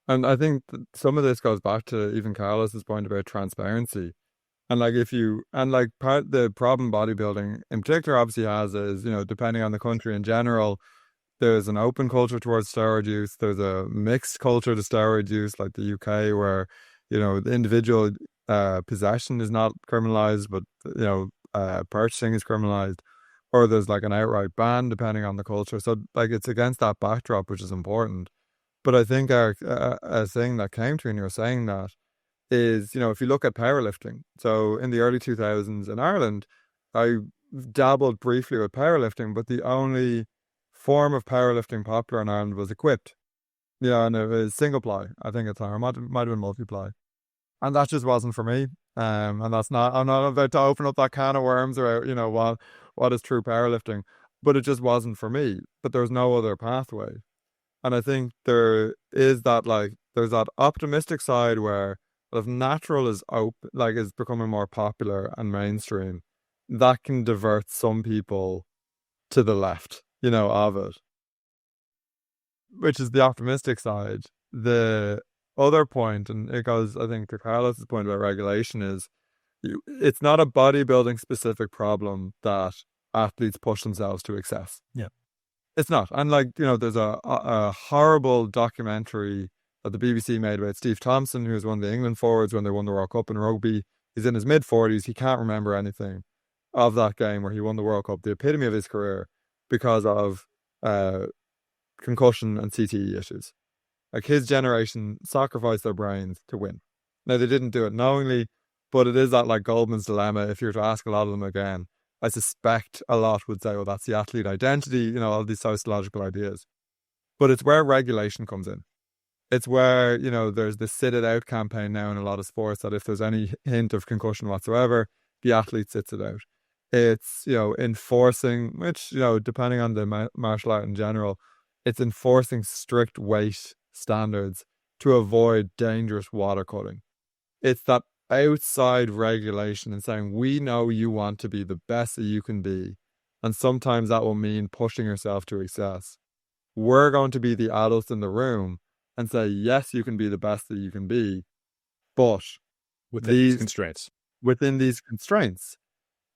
And I think some of this goes back to even Carlos's point about transparency. And part the problem bodybuilding in particular obviously has is, depending on the country in general, there's an open culture towards steroid use. There's a mixed culture to steroid use, like the UK, where, the individual possession is not criminalized, but, purchasing is criminalized. Or there's like an outright ban depending on the culture. So it's against that backdrop, which is important. But I think a thing that came to me when you were saying that is, if you look at powerlifting. So in the early 2000s in Ireland, I dabbled briefly with powerlifting, but the only form of powerlifting popular in Ireland was equipped. And it was single ply, I think at the time. It might have been multiply. And that just wasn't for me. And I'm not about to open up that can of worms about, what is true powerlifting, but it just wasn't for me. But there's no other pathway. And I think there is that, there's that optimistic side where if natural is is becoming more popular and mainstream, that can divert some people to the left, of it, which is the optimistic side. The other point, and it goes, I think, to Carlos's point about regulation, is it's not a bodybuilding specific problem that athletes push themselves to excess. Yeah. It's not. And there's a horrible documentary that the BBC made about Steve Thompson, who was one of the England forwards when they won the World Cup in rugby. He's in his mid-40s. He can't remember anything of that game where he won the World Cup, the epitome of his career, because of concussion and CTE issues. His generation sacrificed their brains to win. Now, they didn't do it knowingly, but it is that Goldman's dilemma. If you were to ask a lot of them again, I suspect a lot would say, well, that's the athlete identity, all these sociological ideas. But it's where regulation comes in. It's where, there's the sit it out campaign now in a lot of sports that if there's any hint of concussion whatsoever, the athlete sits it out. It's, enforcing, which, depending on the martial art in general, it's enforcing strict weight standards to avoid dangerous water cutting. It's that outside regulation and saying, we know you want to be the best that you can be. And sometimes that will mean pushing yourself to excess. We're going to be the adults in the room and say, yes, you can be the best that you can be, but within these constraints. Within these constraints.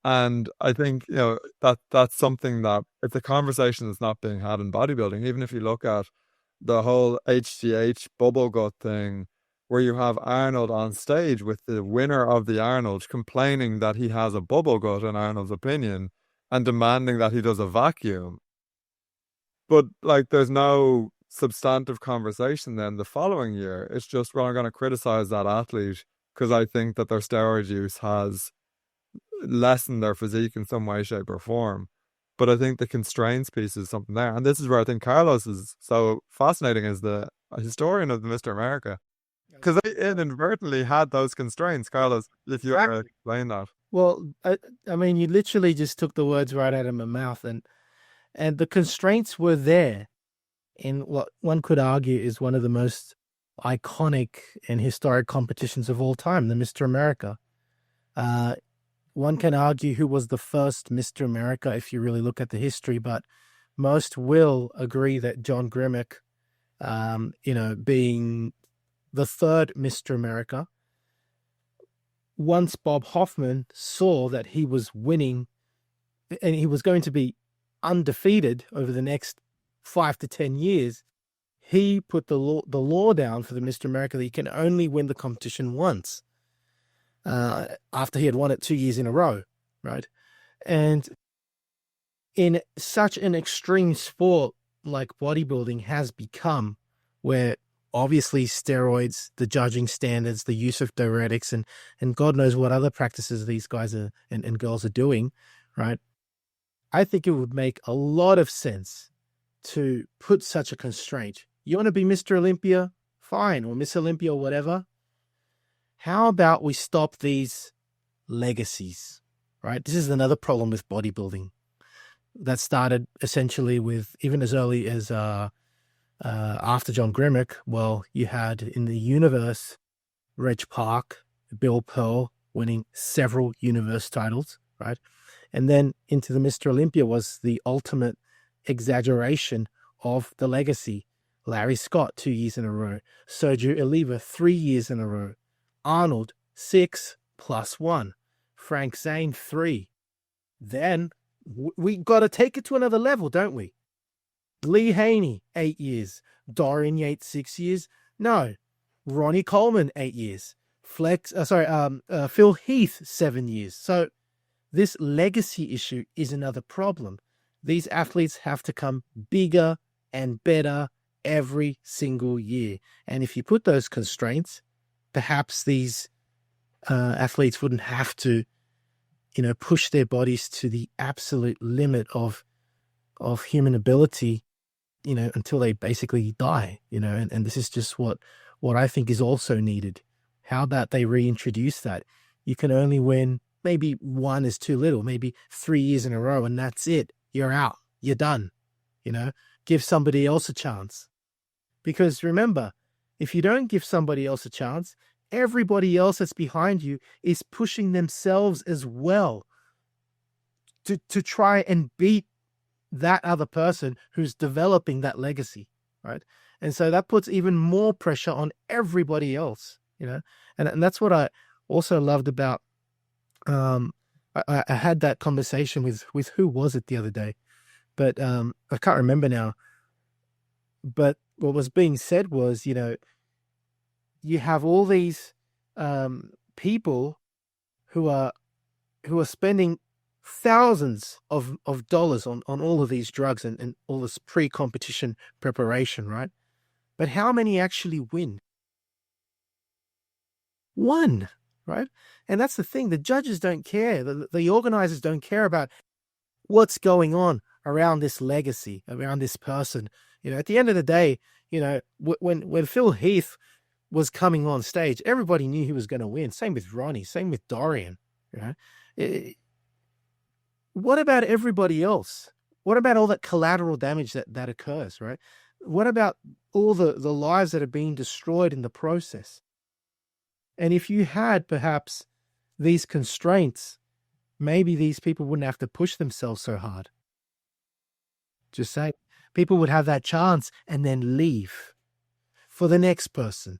And I think, that's something that it's a conversation that's not being had in bodybuilding. Even if you look at the whole HGH bubble gut thing, where you have Arnold on stage with the winner of the Arnold complaining that he has a bubble gut in Arnold's opinion and demanding that he does a vacuum. But there's no substantive conversation then the following year. It's just, well, I'm going to criticize that athlete because I think that their steroid use has lessened their physique in some way, shape, or form. But I think the constraints piece is something there. And this is where I think Carlos is so fascinating as the historian of the Mr. America. Because they inadvertently had those constraints. Carlos, if you want to explain that. Well, I mean, you literally just took the words right out of my mouth. And the constraints were there in what one could argue is one of the most iconic and historic competitions of all time, the Mr. America. One can argue who was the first Mr. America if you really look at the history, but most will agree that John Grimmick, being the third Mr. America, once Bob Hoffman saw that he was winning and he was going to be undefeated over the next 5 to 10 years, he put the law down for the Mr. America that you can only win the competition once, after he had won it 2 years in a row, right? And in such an extreme sport like bodybuilding has become, where obviously steroids, the judging standards, the use of diuretics, and God knows what other practices these guys are, and girls are doing, right? I think it would make a lot of sense to put such a constraint. You want to be Mr. Olympia? Fine, or Miss Olympia or whatever. How about we stop these legacies, right? This is another problem with bodybuilding that started essentially with even as early as after John Grimmick. Well, you had in the universe, Reg Park, Bill Pearl winning several universe titles, right? And then into the Mr. Olympia was the ultimate exaggeration of the legacy. Larry Scott 2 years in a row. Sergio Oliva 3 years in a row. Arnold 6 + 1. Frank Zane 3. Then we got to take it to another level, don't we? Lee Haney 8 years. Dorian Yates 6 years. No. Ronnie Coleman 8 years. Phil Heath 7 years. So this legacy issue is another problem. These athletes have to come bigger and better every single year. And if you put those constraints, perhaps these athletes wouldn't have to, push their bodies to the absolute limit of human ability, until they basically die, and this is just what I think is also needed. How about they reintroduce that? You can only win, maybe one is too little, maybe 3 years in a row, and that's it. You're out. You're done. Give somebody else a chance. Because remember, if you don't give somebody else a chance, everybody else that's behind you is pushing themselves as well to try and beat that other person who's developing that legacy, right? And so that puts even more pressure on everybody else, and that's what I also loved about, I had that conversation with who was it the other day, but I can't remember now. But what was being said was, you have all these people who are spending thousands of dollars on all of these drugs and all this pre-competition preparation, right? But how many actually win? One, right? And that's the thing. The judges don't care. The organizers don't care about what's going on around this legacy, around this person At the end of the day, when Phil Heath was coming on stage, everybody knew he was going to win. Same with Ronnie, same with Dorian. What about everybody else? What about all that collateral damage that occurs, right? What about all the lives that are being destroyed in the process? And if you had perhaps these constraints, maybe these people wouldn't have to push themselves so hard. Just say, people would have that chance and then leave for the next person.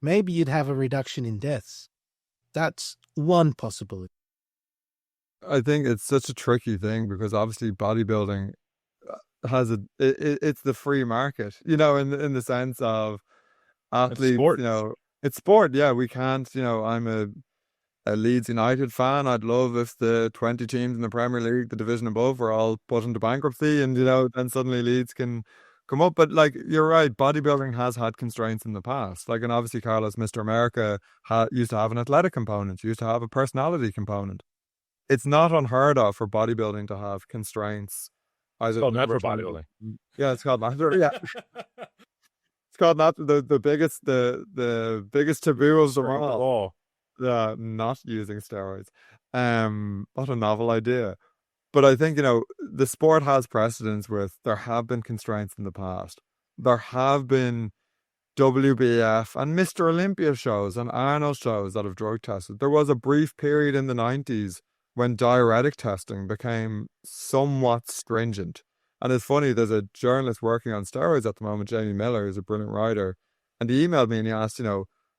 Maybe you'd have a reduction in deaths. That's one possibility. I think it's such a tricky thing because obviously bodybuilding has it's the free market, in the sense of athletes, it's sport. Yeah, we can't, I'm a Leeds United fan. I'd love if the 20 teams in the Premier League, the division above, were all put into bankruptcy and, then suddenly Leeds can come up. But you're right, bodybuilding has had constraints in the past. And obviously Carlos, Mr. America, used to have an athletic component, used to have a personality component. It's not unheard of for bodybuilding to have constraints. It's called natural bodybuilding. Yeah, it's called natural. Yeah, it's called natural. The biggest taboo of them all. Not using steroids. What a novel idea. But I think, the sport has precedence with, there have been constraints in the past. There have been WBF and Mr. Olympia shows and Arnold shows that have drug tested. There was a brief period in the 90s when diuretic testing became somewhat stringent. And it's funny, there's a journalist working on steroids at the moment, Jamie Miller, who's a brilliant writer, and he emailed me and he asked,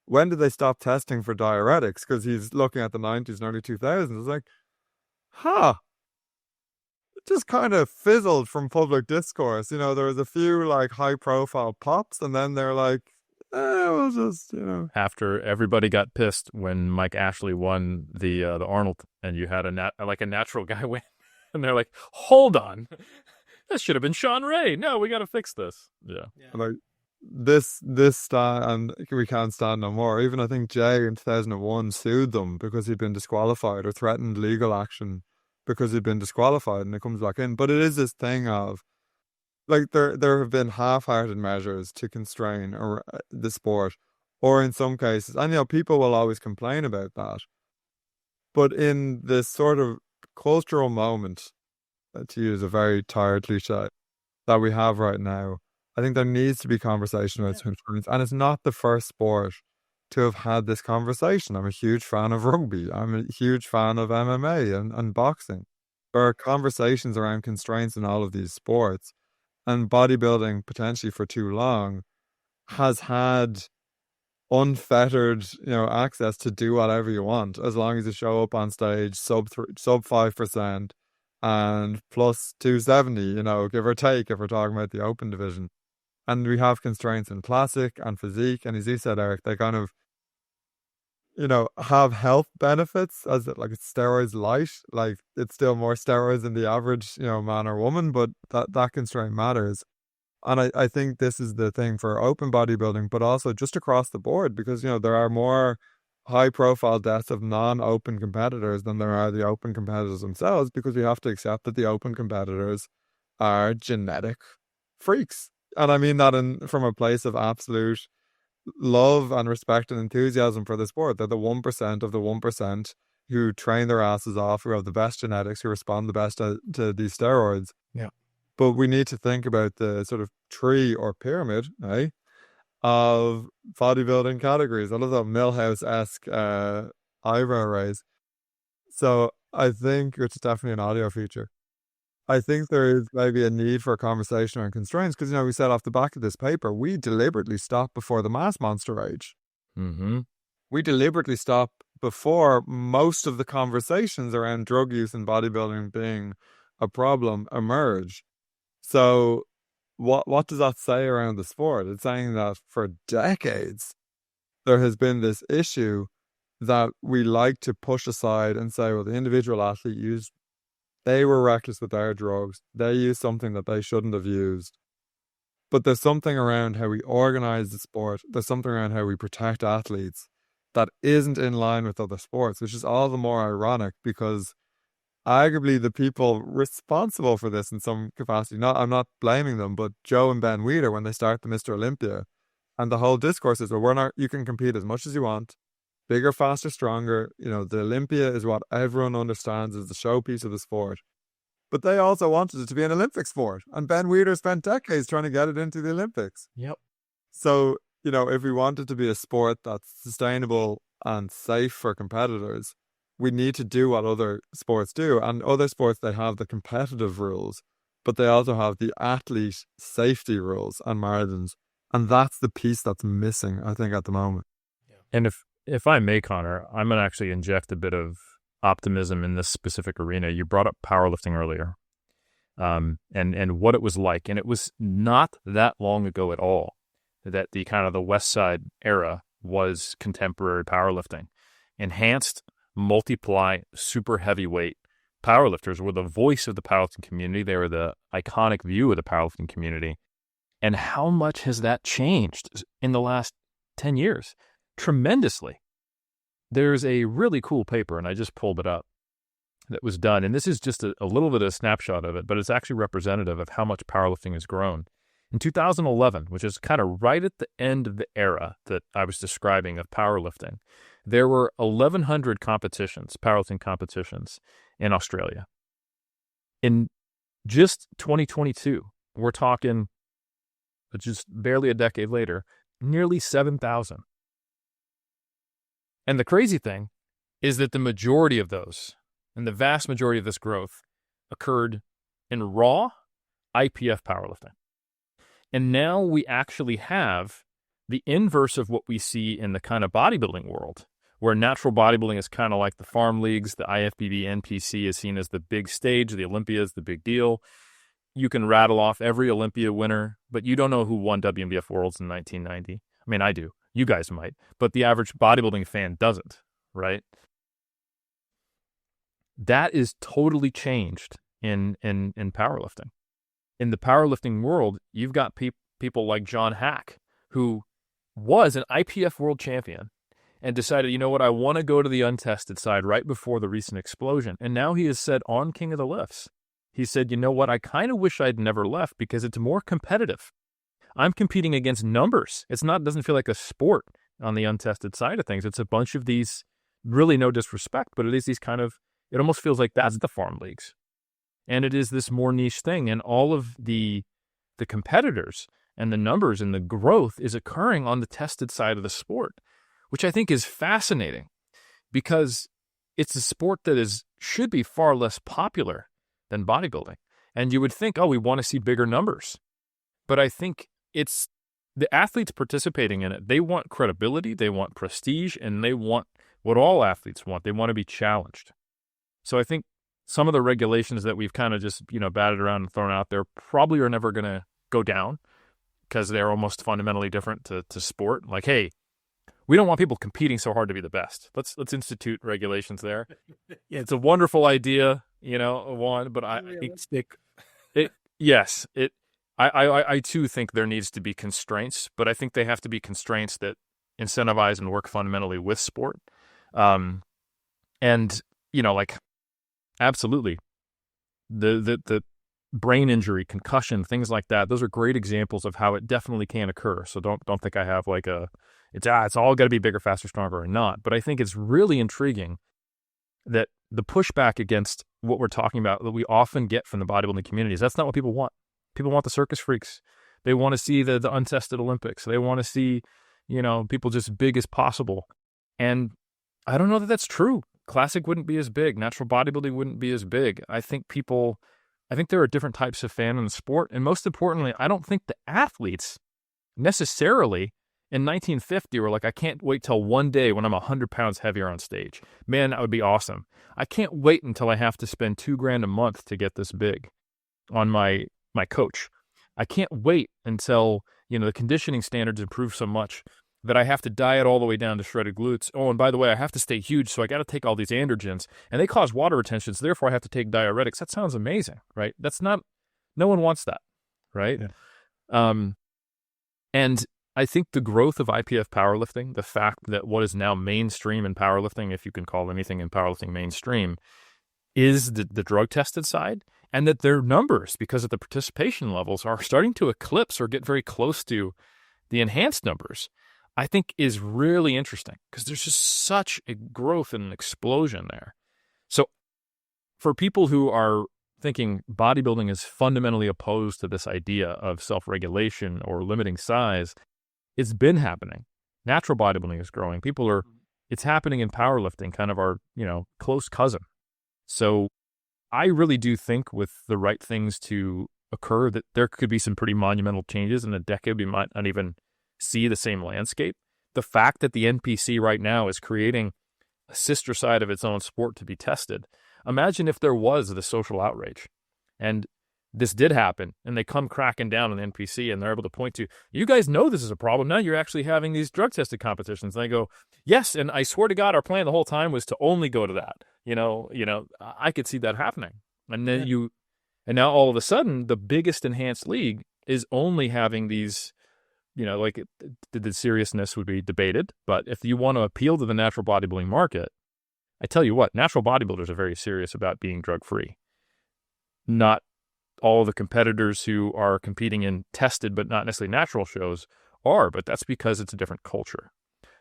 when did they stop testing for diuretics? Because he's looking at the 90s and early 2000s. I was like, it just kind of fizzled from public discourse. There was a few high profile pops, and then they're like, we'll just, After everybody got pissed when Mike Ashley won the Arnold, and you had a natural guy win, and they're like, hold on, this should have been Sean Ray. No, we got to fix this. Yeah. This and we can't stand no more. Even I think Jay in 2001 sued them because he'd been disqualified, or threatened legal action because he'd been disqualified, and it comes back in. But it is this thing of there have been half-hearted measures to constrain the sport, or in some cases, and people will always complain about that. But in this sort of cultural moment, to use a very tired cliche, that we have right now, I think there needs to be conversation about constraints. And it's not the first sport to have had this conversation. I'm a huge fan of rugby. I'm a huge fan of MMA and boxing. There are conversations around constraints in all of these sports. And bodybuilding, potentially for too long, has had unfettered, access to do whatever you want, as long as you show up on stage sub 5% and plus 270, give or take, if we're talking about the open division. And we have constraints in classic and physique, and as you said, Eric, they kind of, have health benefits, as it's steroids light. It's still more steroids than the average, man or woman, but that constraint matters. And I think this is the thing for open bodybuilding, but also just across the board, because, there are more high-profile deaths of non-open competitors than there are the open competitors themselves, because we have to accept that the open competitors are genetic freaks. And I mean that from a place of absolute love and respect and enthusiasm for the sport. They're the 1% of the 1% who train their asses off, who have the best genetics, who respond the best to these steroids. Yeah. But we need to think about the sort of tree or pyramid, of bodybuilding categories. I love that Millhouse-esque eyebrow raise. So I think, which is definitely an audio feature, I think there is maybe a need for a conversation on constraints, because, we said off the back of this paper, we deliberately stopped before the mass monster age. Mm-hmm. We deliberately stopped before most of the conversations around drug use and bodybuilding being a problem emerge. So what does that say around the sport? It's saying that for decades, there has been this issue that we like to push aside and say, well, the individual athlete they were reckless with their drugs. They used something that they shouldn't have used. But there's something around how we organize the sport. There's something around how we protect athletes that isn't in line with other sports, which is all the more ironic, because arguably the people responsible for this in some capacity. Not, I'm not blaming them, but Joe and Ben Wheeler, when they start the Mr. Olympia, and the whole discourse is, well, we're not, you can compete as much as you want, bigger, faster, stronger. You know, the Olympia is what everyone understands as the showpiece of the sport. But they also wanted it to be an Olympic sport. And Ben Wheeler spent decades trying to get it into the Olympics. Yep. So, you know, if we want it to be a sport that's sustainable and safe for competitors, we need to do what other sports do. And other sports, they have the competitive rules, but they also have the athlete safety rules and margins. And that's the piece that's missing, I think, at the moment. And if I may, Connor, I'm going to actually inject a bit of optimism in this specific arena. You brought up powerlifting earlier, and what it was like. And it was not that long ago at all that the kind of the West Side era was contemporary powerlifting. Enhanced, multiply, super heavyweight powerlifters were the voice of the powerlifting community. They were the iconic view of the powerlifting community. And how much has that changed in the last 10 years? Tremendously. There's a really cool paper, and I just pulled it up, that was done. And this is just a little bit of a snapshot of it, but it's actually representative of how much powerlifting has grown. In 2011, which is kind of right at the end of the era that I was describing of powerlifting, there were 1,100 competitions, powerlifting competitions in Australia. In just 2022, we're talking just barely a decade later, nearly 7,000. And the crazy thing is that the majority of those, and the vast majority of this growth, occurred in raw IPF powerlifting. And now we actually have the inverse of what we see in the kind of bodybuilding world, where natural bodybuilding is kind of like the farm leagues, the IFBB NPC is seen as the big stage, the Olympia is the big deal. You can rattle off every Olympia winner, but you don't know who won WMBF Worlds in 1990. I mean, I do. You guys might, but the average bodybuilding fan doesn't, right? That is totally changed in powerlifting. In the powerlifting world, you've got people like John Hack, who was an IPF world champion and decided, you know what, I want to go to the untested side right before the recent explosion. And now he has said on King of the Lifts, he said, you know what, I kind of wish I'd never left because it's more competitive. I'm competing against numbers. Doesn't feel like a sport on the untested side of things. It's a bunch of these, really no disrespect, but it is these kind of, it almost feels like that's the farm leagues. And it is this more niche thing. And all of the competitors and the numbers and the growth is occurring on the tested side of the sport, which I think is fascinating because it's a sport that should be far less popular than bodybuilding. And you would think, oh, we want to see bigger numbers. But I think it's the athletes participating in it. They want credibility, they want prestige, and they want what all athletes want. They want to be challenged. So I think some of the regulations that we've kind of just, batted around and thrown out there probably are never going to go down because they're almost fundamentally different to sport. Like, hey, we don't want people competing so hard to be the best. Let's institute regulations there. Yeah, it's a wonderful idea, Juan, but I too think there needs to be constraints, but I think they have to be constraints that incentivize and work fundamentally with sport. Absolutely. The brain injury, concussion, things like that, those are great examples of how it definitely can occur. So don't think I have like it's all got to be bigger, faster, stronger or not. But I think it's really intriguing that the pushback against what we're talking about that we often get from the bodybuilding communities, that's not what people want. People want the circus freaks. They want to see the untested Olympics. They want to see, people just big as possible. And I don't know that that's true. Classic wouldn't be as big. Natural bodybuilding wouldn't be as big. I think there are different types of fan in the sport. And most importantly, I don't think the athletes necessarily in 1950 were like, I can't wait till one day when I'm 100 pounds heavier on stage. Man, that would be awesome. I can't wait until I have to spend $2,000 a month to get this big on my coach. I can't wait until, the conditioning standards improve so much that I have to diet all the way down to shredded glutes. Oh, and by the way, I have to stay huge, so I got to take all these androgens, and they cause water retention, so therefore I have to take diuretics. That sounds amazing, right? No one wants that, right? Yeah. And I think the growth of IPF powerlifting, the fact that what is now mainstream in powerlifting, if you can call anything in powerlifting mainstream, is the drug-tested side, and that their numbers, because of the participation levels, are starting to eclipse or get very close to the enhanced numbers, I think is really interesting because there's just such a growth and an explosion there. So for people who are thinking bodybuilding is fundamentally opposed to this idea of self-regulation or limiting size, it's been happening. Natural bodybuilding is growing. It's happening in powerlifting, kind of our, close cousin. So I really do think with the right things to occur that there could be some pretty monumental changes in a decade. We might not even see the same landscape. The fact that the NPC right now is creating a sister side of its own sport to be tested. Imagine if there was the social outrage and this did happen and they come cracking down on the NPC and they're able to point to, you guys know this is a problem. Now you're actually having these drug tested competitions. And I go, yes. And I swear to God, our plan the whole time was to only go to that. I could see that happening. And then and now all of a sudden the biggest enhanced league is only having these, the seriousness would be debated. But if you want to appeal to the natural bodybuilding market, I tell you what, natural bodybuilders are very serious about being drug-free. Not all the competitors who are competing in tested but not necessarily natural shows are, but that's because it's a different culture.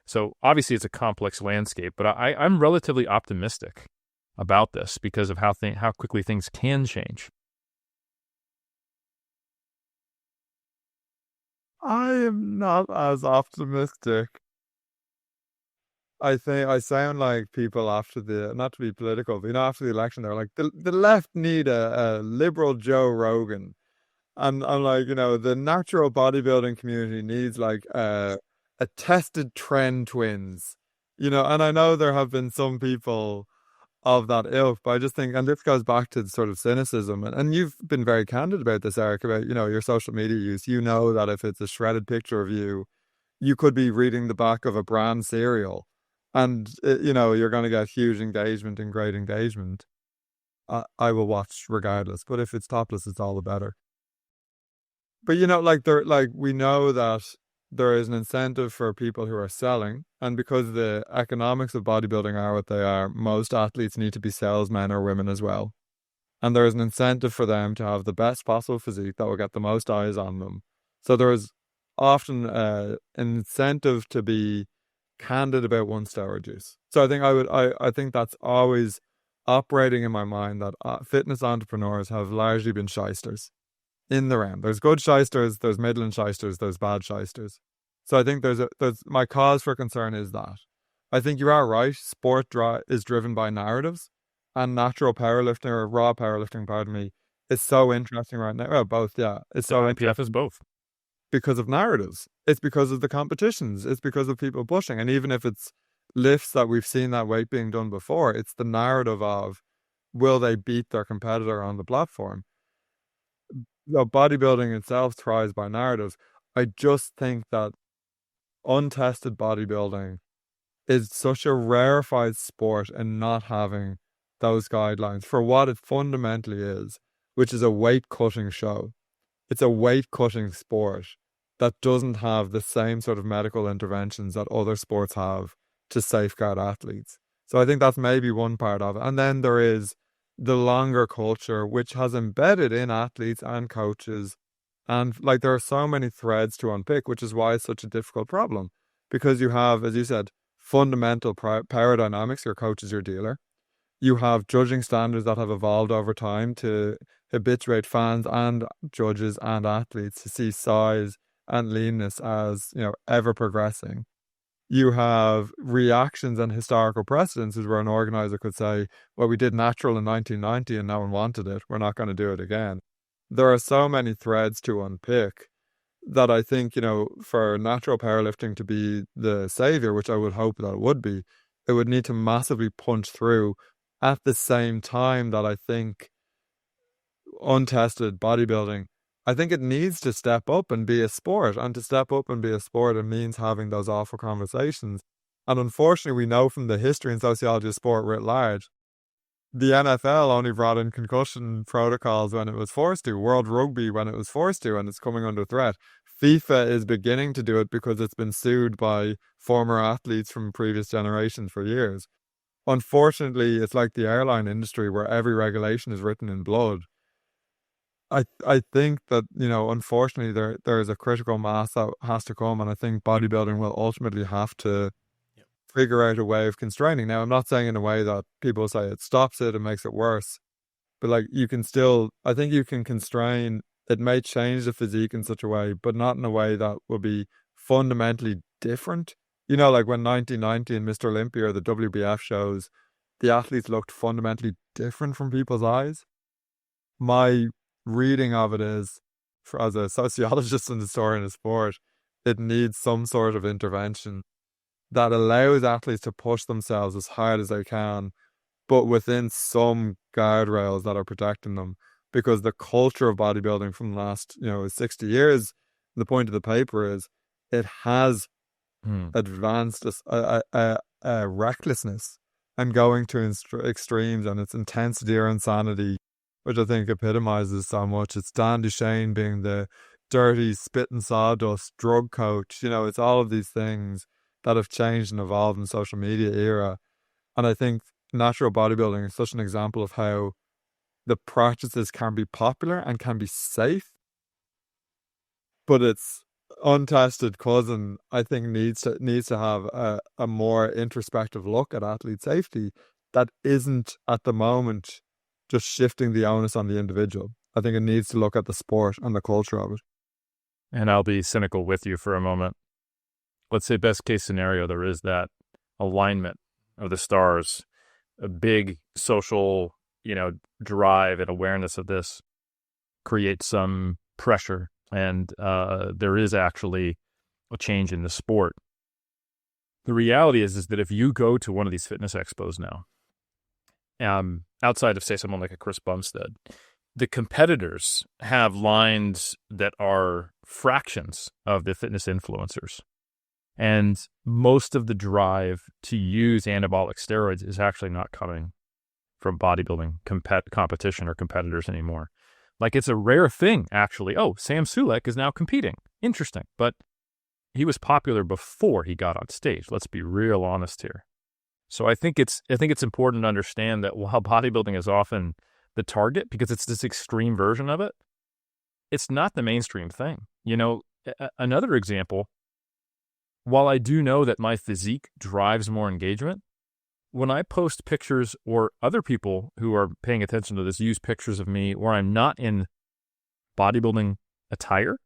So obviously it's a complex landscape, but I'm relatively optimistic about this because of how quickly things can change. I am not as optimistic. I think I sound like people after not to be political, but after the election, they're like, the left need a liberal Joe Rogan. And I'm like, the natural bodybuilding community needs like a tested trend twins, and I know there have been some people of that ilk, but I just think, and this goes back to sort of cynicism, and you've been very candid about this, Eric, about, your social media use. That if it's a shredded picture of you, you could be reading the back of a brand cereal. And, you're going to get huge engagement and great engagement. I will watch regardless. But if it's topless, it's all the better. But, we know that there is an incentive for people who are selling. And because the economics of bodybuilding are what they are, most athletes need to be salesmen or women as well. And there is an incentive for them to have the best possible physique that will get the most eyes on them. So there is often an incentive to be candid about one steroid use. So I think I think that's always operating in my mind, that fitness entrepreneurs have largely been shysters in the round. There's good shysters, there's middling shysters, there's bad shysters. So I think there's my cause for concern is that. I think you are right. Sport is driven by narratives, and natural powerlifting, or raw powerlifting, pardon me, is so interesting right now. Well, both, yeah. It's so IPF is both. Because of narratives. It's because of the competitions. It's because of people pushing. And even if it's lifts that we've seen that weight being done before, it's the narrative of, will they beat their competitor on the platform? Bodybuilding itself thrives by narratives. I just think that untested bodybuilding is such a rarefied sport in not having those guidelines for what it fundamentally is, which is a weight cutting show. It's a weight cutting sport that doesn't have the same sort of medical interventions that other sports have to safeguard athletes. So I think that's maybe one part of it. And then there is the longer culture, which has embedded in athletes and coaches. And there are so many threads to unpick, which is why it's such a difficult problem. Because you have, as you said, fundamental power dynamics. Your coach is your dealer. You have judging standards that have evolved over time to habituate fans and judges and athletes to see size and leanness as, ever progressing. You have reactions and historical precedences where an organizer could say, well, we did natural in 1990 and no one wanted it. We're not going to do it again. There are so many threads to unpick that I think, for natural powerlifting to be the savior, which I would hope that it would be, it would need to massively punch through at the same time that I think untested bodybuilding, I think it needs to step up and be a sport. And to step up and be a sport, it means having those awful conversations. And unfortunately, we know from the history and sociology of sport writ large, the NFL only brought in concussion protocols when it was forced to, World Rugby when it was forced to, and it's coming under threat. FIFA is beginning to do it because it's been sued by former athletes from previous generations for years. unfortunately, it's like the airline industry where every regulation is written in blood. I think that, unfortunately there is a critical mass that has to come, and I think bodybuilding will ultimately have to figure out a way of constraining. Now, I'm not saying in a way that people say it stops it and makes it worse, but like you can still, I think you can constrain. It may change the physique in such a way, but not in a way that will be fundamentally different. Like when 1990 and Mr. Olympia or the WBF shows, the athletes looked fundamentally different from people's eyes. My reading of it is, as a sociologist and historian of sport, it needs some sort of intervention that allows athletes to push themselves as hard as they can, but within some guardrails that are protecting them. Because the culture of bodybuilding from the last, 60 years, the point of the paper is it has advanced a recklessness and going to extremes, and its intensity or insanity, which I think epitomizes so much. It's Dan Duchesne being the dirty, spitting sawdust drug coach. It's all of these things that have changed and evolved in the social media era. And I think natural bodybuilding is such an example of how the practices can be popular and can be safe, but its untested cousin, I think, needs to have a more introspective look at athlete safety that isn't at the moment just shifting the onus on the individual. I think it needs to look at the sport and the culture of it. And I'll be cynical with you for a moment. Let's say best case scenario, there is that alignment of the stars, a big social, drive and awareness of this creates some pressure, and there is actually a change in the sport. The reality is that if you go to one of these fitness expos now, outside of, say, someone like a Chris Bumstead, the competitors have lines that are fractions of the fitness influencers. And most of the drive to use anabolic steroids is actually not coming from bodybuilding competition or competitors anymore. Like, it's a rare thing, actually. Oh, Sam Sulek is now competing. Interesting. But he was popular before he got on stage. Let's be real honest here. So I think it's important to understand that while bodybuilding is often the target because it's this extreme version of it, it's not the mainstream thing. Another example, while I do know that my physique drives more engagement, when I post pictures, or other people who are paying attention to this use pictures of me where I'm not in bodybuilding attire,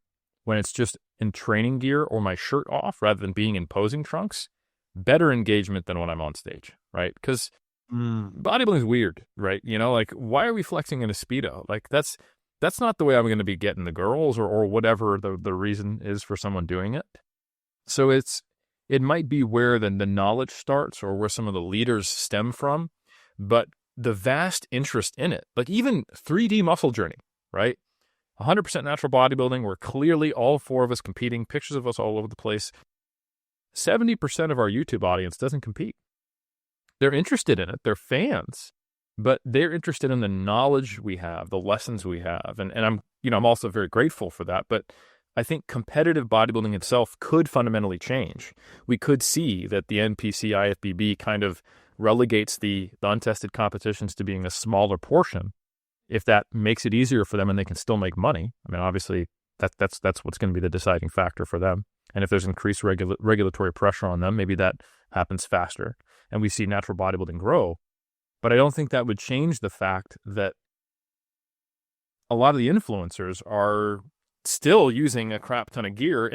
when it's just in training gear or my shirt off rather than being in posing trunks, better engagement than when I'm on stage, right? Because bodybuilding is weird, right? Like, why are we flexing in a Speedo? Like, that's not the way I'm going to be getting the girls, or whatever the reason is for someone doing it. So it might be where the knowledge starts, or where some of the leaders stem from, but the vast interest in it, like even 3D Muscle Journey, right? 100% natural bodybuilding, where clearly all four of us competing, pictures of us all over the place. 70% of our YouTube audience doesn't compete. They're interested in it. They're fans, but they're interested in the knowledge we have, the lessons we have. And I'm also very grateful for that. But I think competitive bodybuilding itself could fundamentally change. We could see that the NPC IFBB kind of relegates the untested competitions to being a smaller portion, if that makes it easier for them and they can still make money. I mean, obviously, that's what's going to be the deciding factor for them. And if there's increased regulatory pressure on them, maybe that happens faster, and we see natural bodybuilding grow. But I don't think that would change the fact that a lot of the influencers are still using a crap ton of gear,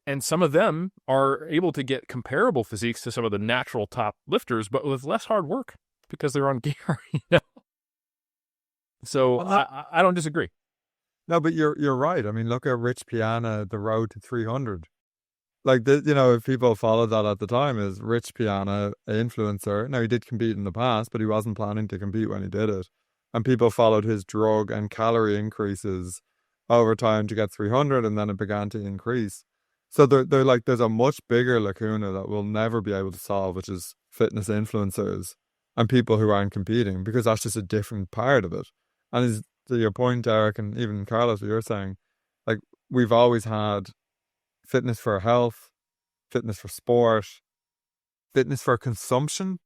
and some of them are able to get comparable physiques to some of the natural top lifters, but with less hard work because they're on gear. So I don't disagree. No, but you're right. I mean, look at Rich Piana, the road to 300. Like, if people followed that at the time, is Rich Piana, an influencer. Now, he did compete in the past, but he wasn't planning to compete when he did it. And people followed his drug and calorie increases over time to get 300, and then it began to increase. So they're like, there's a much bigger lacuna that we'll never be able to solve, which is fitness influencers and people who aren't competing, because that's just a different part of it. And to your point, Eric, and even Carlos, what you're saying, like, we've always had fitness for health, fitness for sport, fitness for consumption.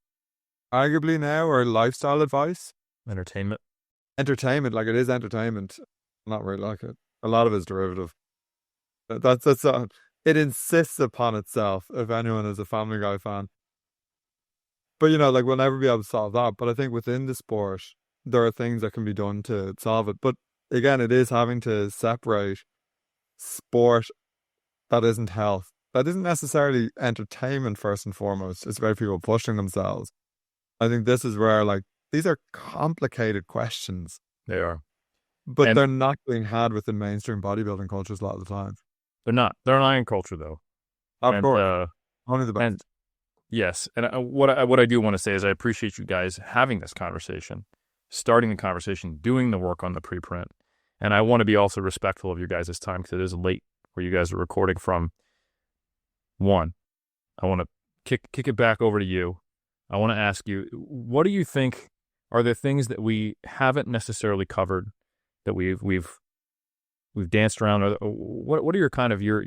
arguably now, or lifestyle advice. Entertainment. Entertainment, like it is entertainment. Not really like it. A lot of it's derivative. It insists upon itself, if anyone is a Family Guy fan. But, you know, like, we'll never be able to solve that. But I think within the sport, there are things that can be done to solve it. But again, it is having to separate sport that isn't health. That isn't necessarily entertainment first and foremost. It's about people pushing themselves. I think this is where, like, these are complicated questions. They are. But they're not being had within mainstream bodybuilding cultures a lot of the time. They're not. They're an iron culture, though. Of course. Only the best. And yes. And what I do want to say is I appreciate you guys having this conversation, starting the conversation, doing the work on the preprint. And I want to be also respectful of your guys' time because it is late where you guys are recording from. One, I want to kick it back over to you. I want to ask you, what do you think are the things that we haven't necessarily covered that we've danced around, or what are your kind of your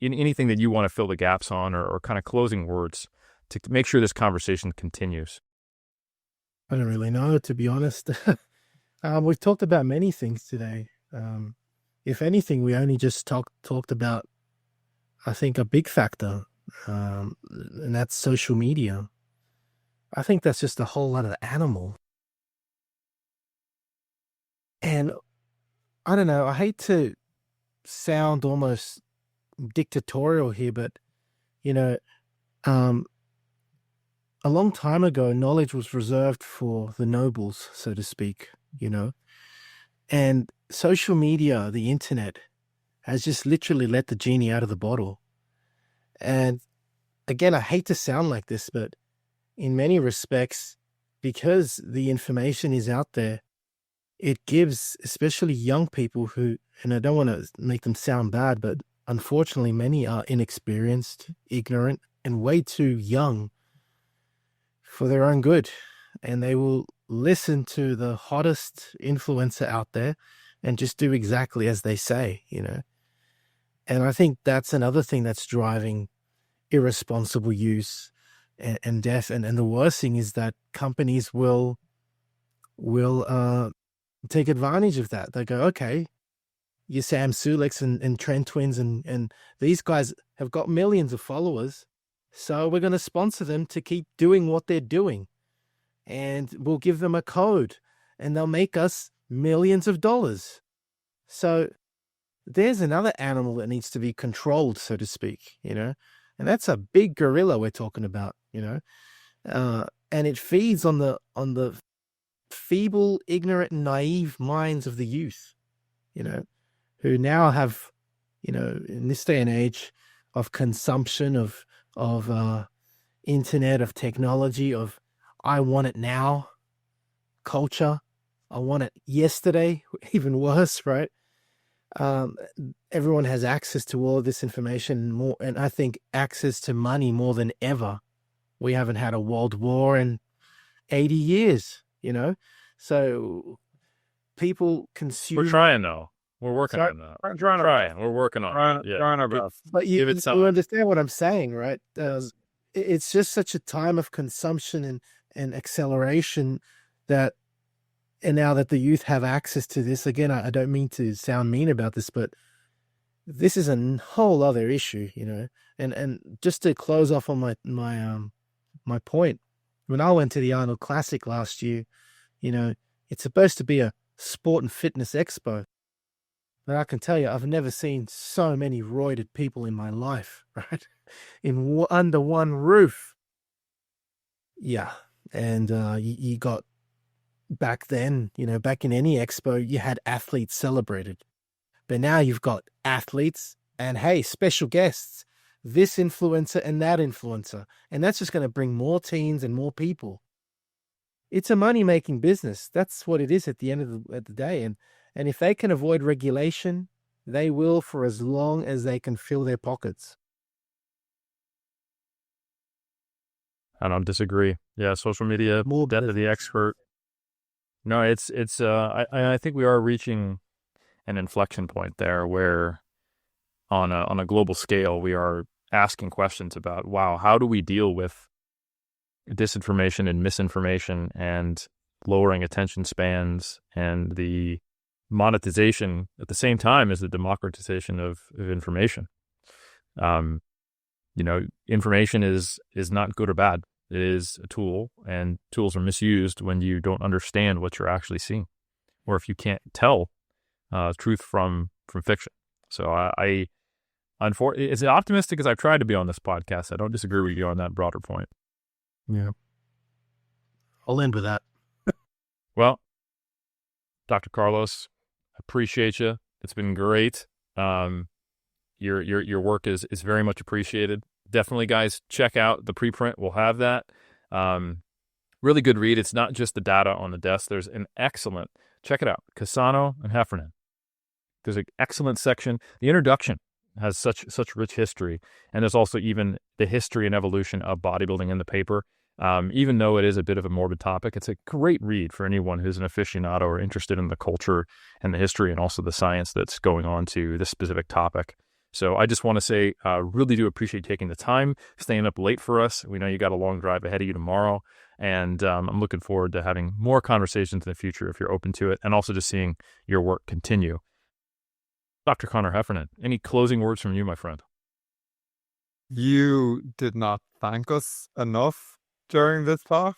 anything that you want to fill the gaps on, or kind of closing words to make sure this conversation continues? I don't really know, to be honest. We've talked about many things today. If anything, we only just talked about, I think, a big factor, and that's social media. I think that's just a whole lot of animal. And I don't know, I hate to sound almost dictatorial here, but, you know, a long time ago, knowledge was reserved for the nobles, so to speak, you know. And social media, the internet, has just literally let the genie out of the bottle. And again, I hate to sound like this, but in many respects, because the information is out there, it gives especially young people who, and I don't want to make them sound bad, but unfortunately many are inexperienced, ignorant, and way too young for their own good. And they will listen to the hottest influencer out there and just do exactly as they say, you know. And I think that's another thing that's driving irresponsible use and death. And the worst thing is that companies will take advantage of that. They go, okay, you Sam Suleks and Trent Twins and these guys have got millions of followers, so we're going to sponsor them to keep doing what they're doing. And we'll give them a code and they'll make us millions of dollars. So there's another animal that needs to be controlled, so to speak, you know, and that's a big gorilla we're talking about, you know, and it feeds on the feeble, ignorant, and naive minds of the youth, you know, who now have, you know, in this day and age of consumption of internet, of technology, of I want it now culture. I want it yesterday, even worse, right? Everyone has access to all of this information more, and I think access to money more than ever. We haven't had a world war in 80 years, you know? So people consume. We're trying, though. We're working on that. We're trying. We're working on it. Trying our best. But you understand what I'm saying, right? It's just such a time of consumption and acceleration that, and now that the youth have access to this, again, I don't mean to sound mean about this, but this is a whole other issue, you know. And just to close off on my point, when I went to the Arnold Classic last year, you know, it's supposed to be a sport and fitness expo. But I can tell you, I've never seen so many roided people in my life, right? Under one roof. Yeah. And you got, back then, you know, back in any expo, you had athletes celebrated. But now you've got athletes and, hey, special guests, this influencer and that influencer. And that's just going to bring more teens and more people. It's a money-making business. That's what it is at the end of the day. And if they can avoid regulation, they will for as long as they can fill their pockets. I don't disagree. Yeah, social media, death of the expert. No, it's I think we are reaching an inflection point there where on a global scale we are asking questions about, wow, how do we deal with disinformation and misinformation and lowering attention spans and the monetization at the same time as the democratization of information. Information is not good or bad. It is a tool, and tools are misused when you don't understand what you're actually seeing, or if you can't tell truth from fiction. So as optimistic as I've tried to be on this podcast, I don't disagree with you on that broader point. Yeah. I'll end with that. Well, Dr. Carlos, appreciate you. It's been great. Your work is very much appreciated. Definitely, guys, check out the preprint. We'll have that. Really good read. It's not just the data on the desk. There's an excellent, check it out, Cassano and Heffernan. There's an excellent section. The introduction has such rich history, and there's also even the history and evolution of bodybuilding in the paper. Even though it is a bit of a morbid topic, it's a great read for anyone who's an aficionado or interested in the culture and the history and also the science that's going on to this specific topic. So I just want to say, really do appreciate taking the time, staying up late for us. We know you got a long drive ahead of you tomorrow, and I'm looking forward to having more conversations in the future if you're open to it, and also just seeing your work continue. Dr. Conor Heffernan, any closing words from you, my friend? You did not thank us enough during this talk.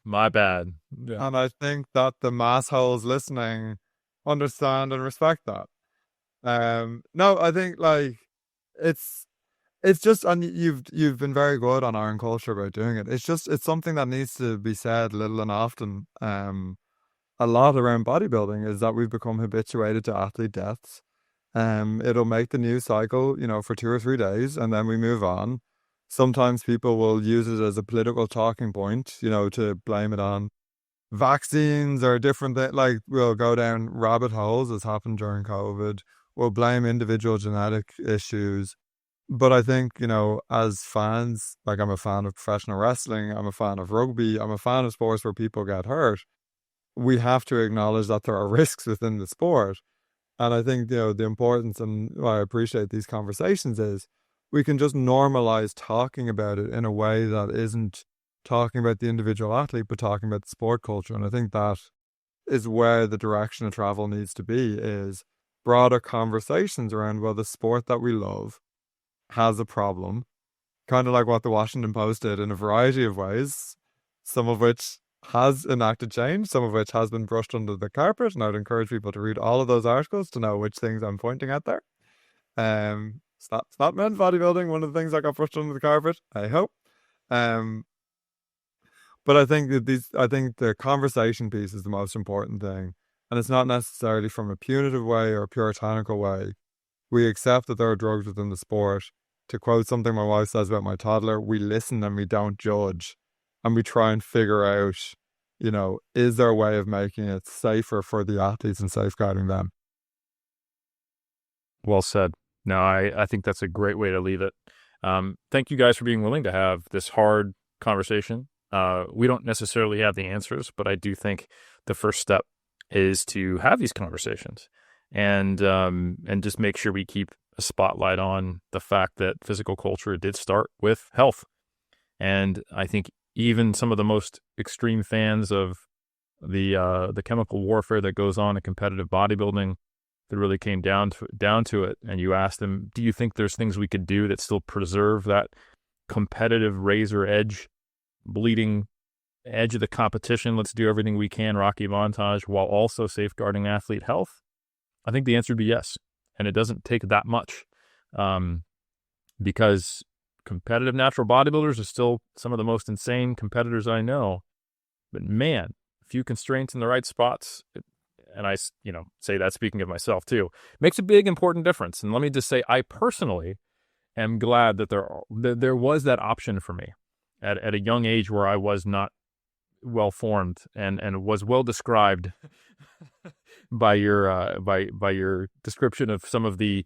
My bad. Yeah. And I think that the massholes listening understand and respect that. No, I think it's just, and you've been very good on Iron Culture about doing it. It's something that needs to be said little and often. A lot around bodybuilding is that we've become habituated to athlete deaths. It'll make the news cycle, for 2 or 3 days, and then we move on. Sometimes people will use it as a political talking point, to blame it on vaccines or different things. Like, we'll go down rabbit holes, as happened during COVID. We'll blame individual genetic issues. But I think, as fans, like, I'm a fan of professional wrestling, I'm a fan of rugby, I'm a fan of sports where people get hurt. We have to acknowledge that there are risks within the sport. And I think, the importance, and why I appreciate these conversations, is we can just normalize talking about it in a way that isn't talking about the individual athlete, but talking about the sport culture. And I think that is where the direction of travel needs to be, is broader conversations around, well, the sport that we love has a problem, kind of like what the Washington Post did in a variety of ways, some of which has enacted change, some of which has been brushed under the carpet, and I would encourage people to read all of those articles to know which things I'm pointing at there. It's not meant bodybuilding, one of the things that got brushed under the carpet, I hope. But I think the conversation piece is the most important thing, and it's not necessarily from a punitive way or a puritanical way. We accept that there are drugs within the sport. To quote something my wife says about my toddler, we listen and we don't judge. And we try and figure out, is there a way of making it safer for the athletes and safeguarding them? Well said. No, I think that's a great way to leave it. Thank you guys for being willing to have this hard conversation. We don't necessarily have the answers, but I do think the first step is to have these conversations and just make sure we keep a spotlight on the fact that physical culture did start with health. And I think even some of the most extreme fans of the chemical warfare that goes on in competitive bodybuilding, that really came down to it, and you ask them, do you think there's things we could do that still preserve that competitive razor edge, bleeding edge of the competition? Let's do everything we can, Rocky montage, while also safeguarding athlete health. I think the answer would be yes, and it doesn't take that much, because competitive natural bodybuilders are still some of the most insane competitors I know. But man, a few constraints in the right spots, and I say that speaking of myself too, makes a big important difference. And let me just say, I personally am glad that there was that option for me at a young age where I was not well formed and was well described by your description of some of the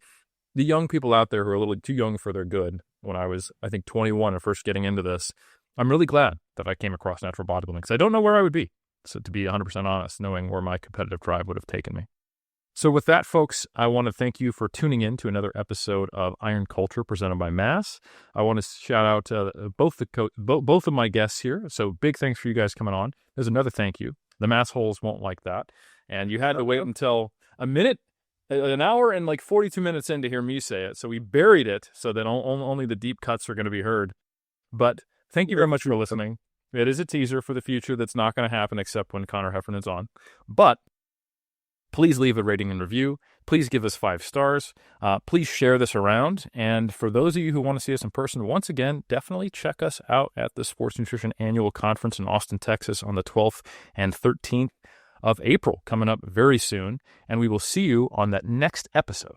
young people out there who are a little too young for their good. When I was, I think, 21 and first getting into this, I'm really glad that I came across natural bodybuilding, because I don't know where I would be. So to be 100% honest, knowing where my competitive drive would have taken me. So with that, folks, I want to thank you for tuning in to another episode of Iron Culture presented by Mass. I want to shout out both of my guests here. So big thanks for you guys coming on. There's another thank you. The Mass holes won't like that. And you had to wait until an hour and like 42 minutes in to hear me say it. So we buried it so that only the deep cuts are going to be heard. But thank you very much for listening. It is a teaser for the future that's not going to happen except when Conor Heffernan's on. But please leave a rating and review. Please give us 5 stars. Please share this around. And for those of you who want to see us in person, once again, definitely check us out at the Sports Nutrition Annual Conference in Austin, Texas on the 12th and 13th of April, coming up very soon. And we will see you on that next episode.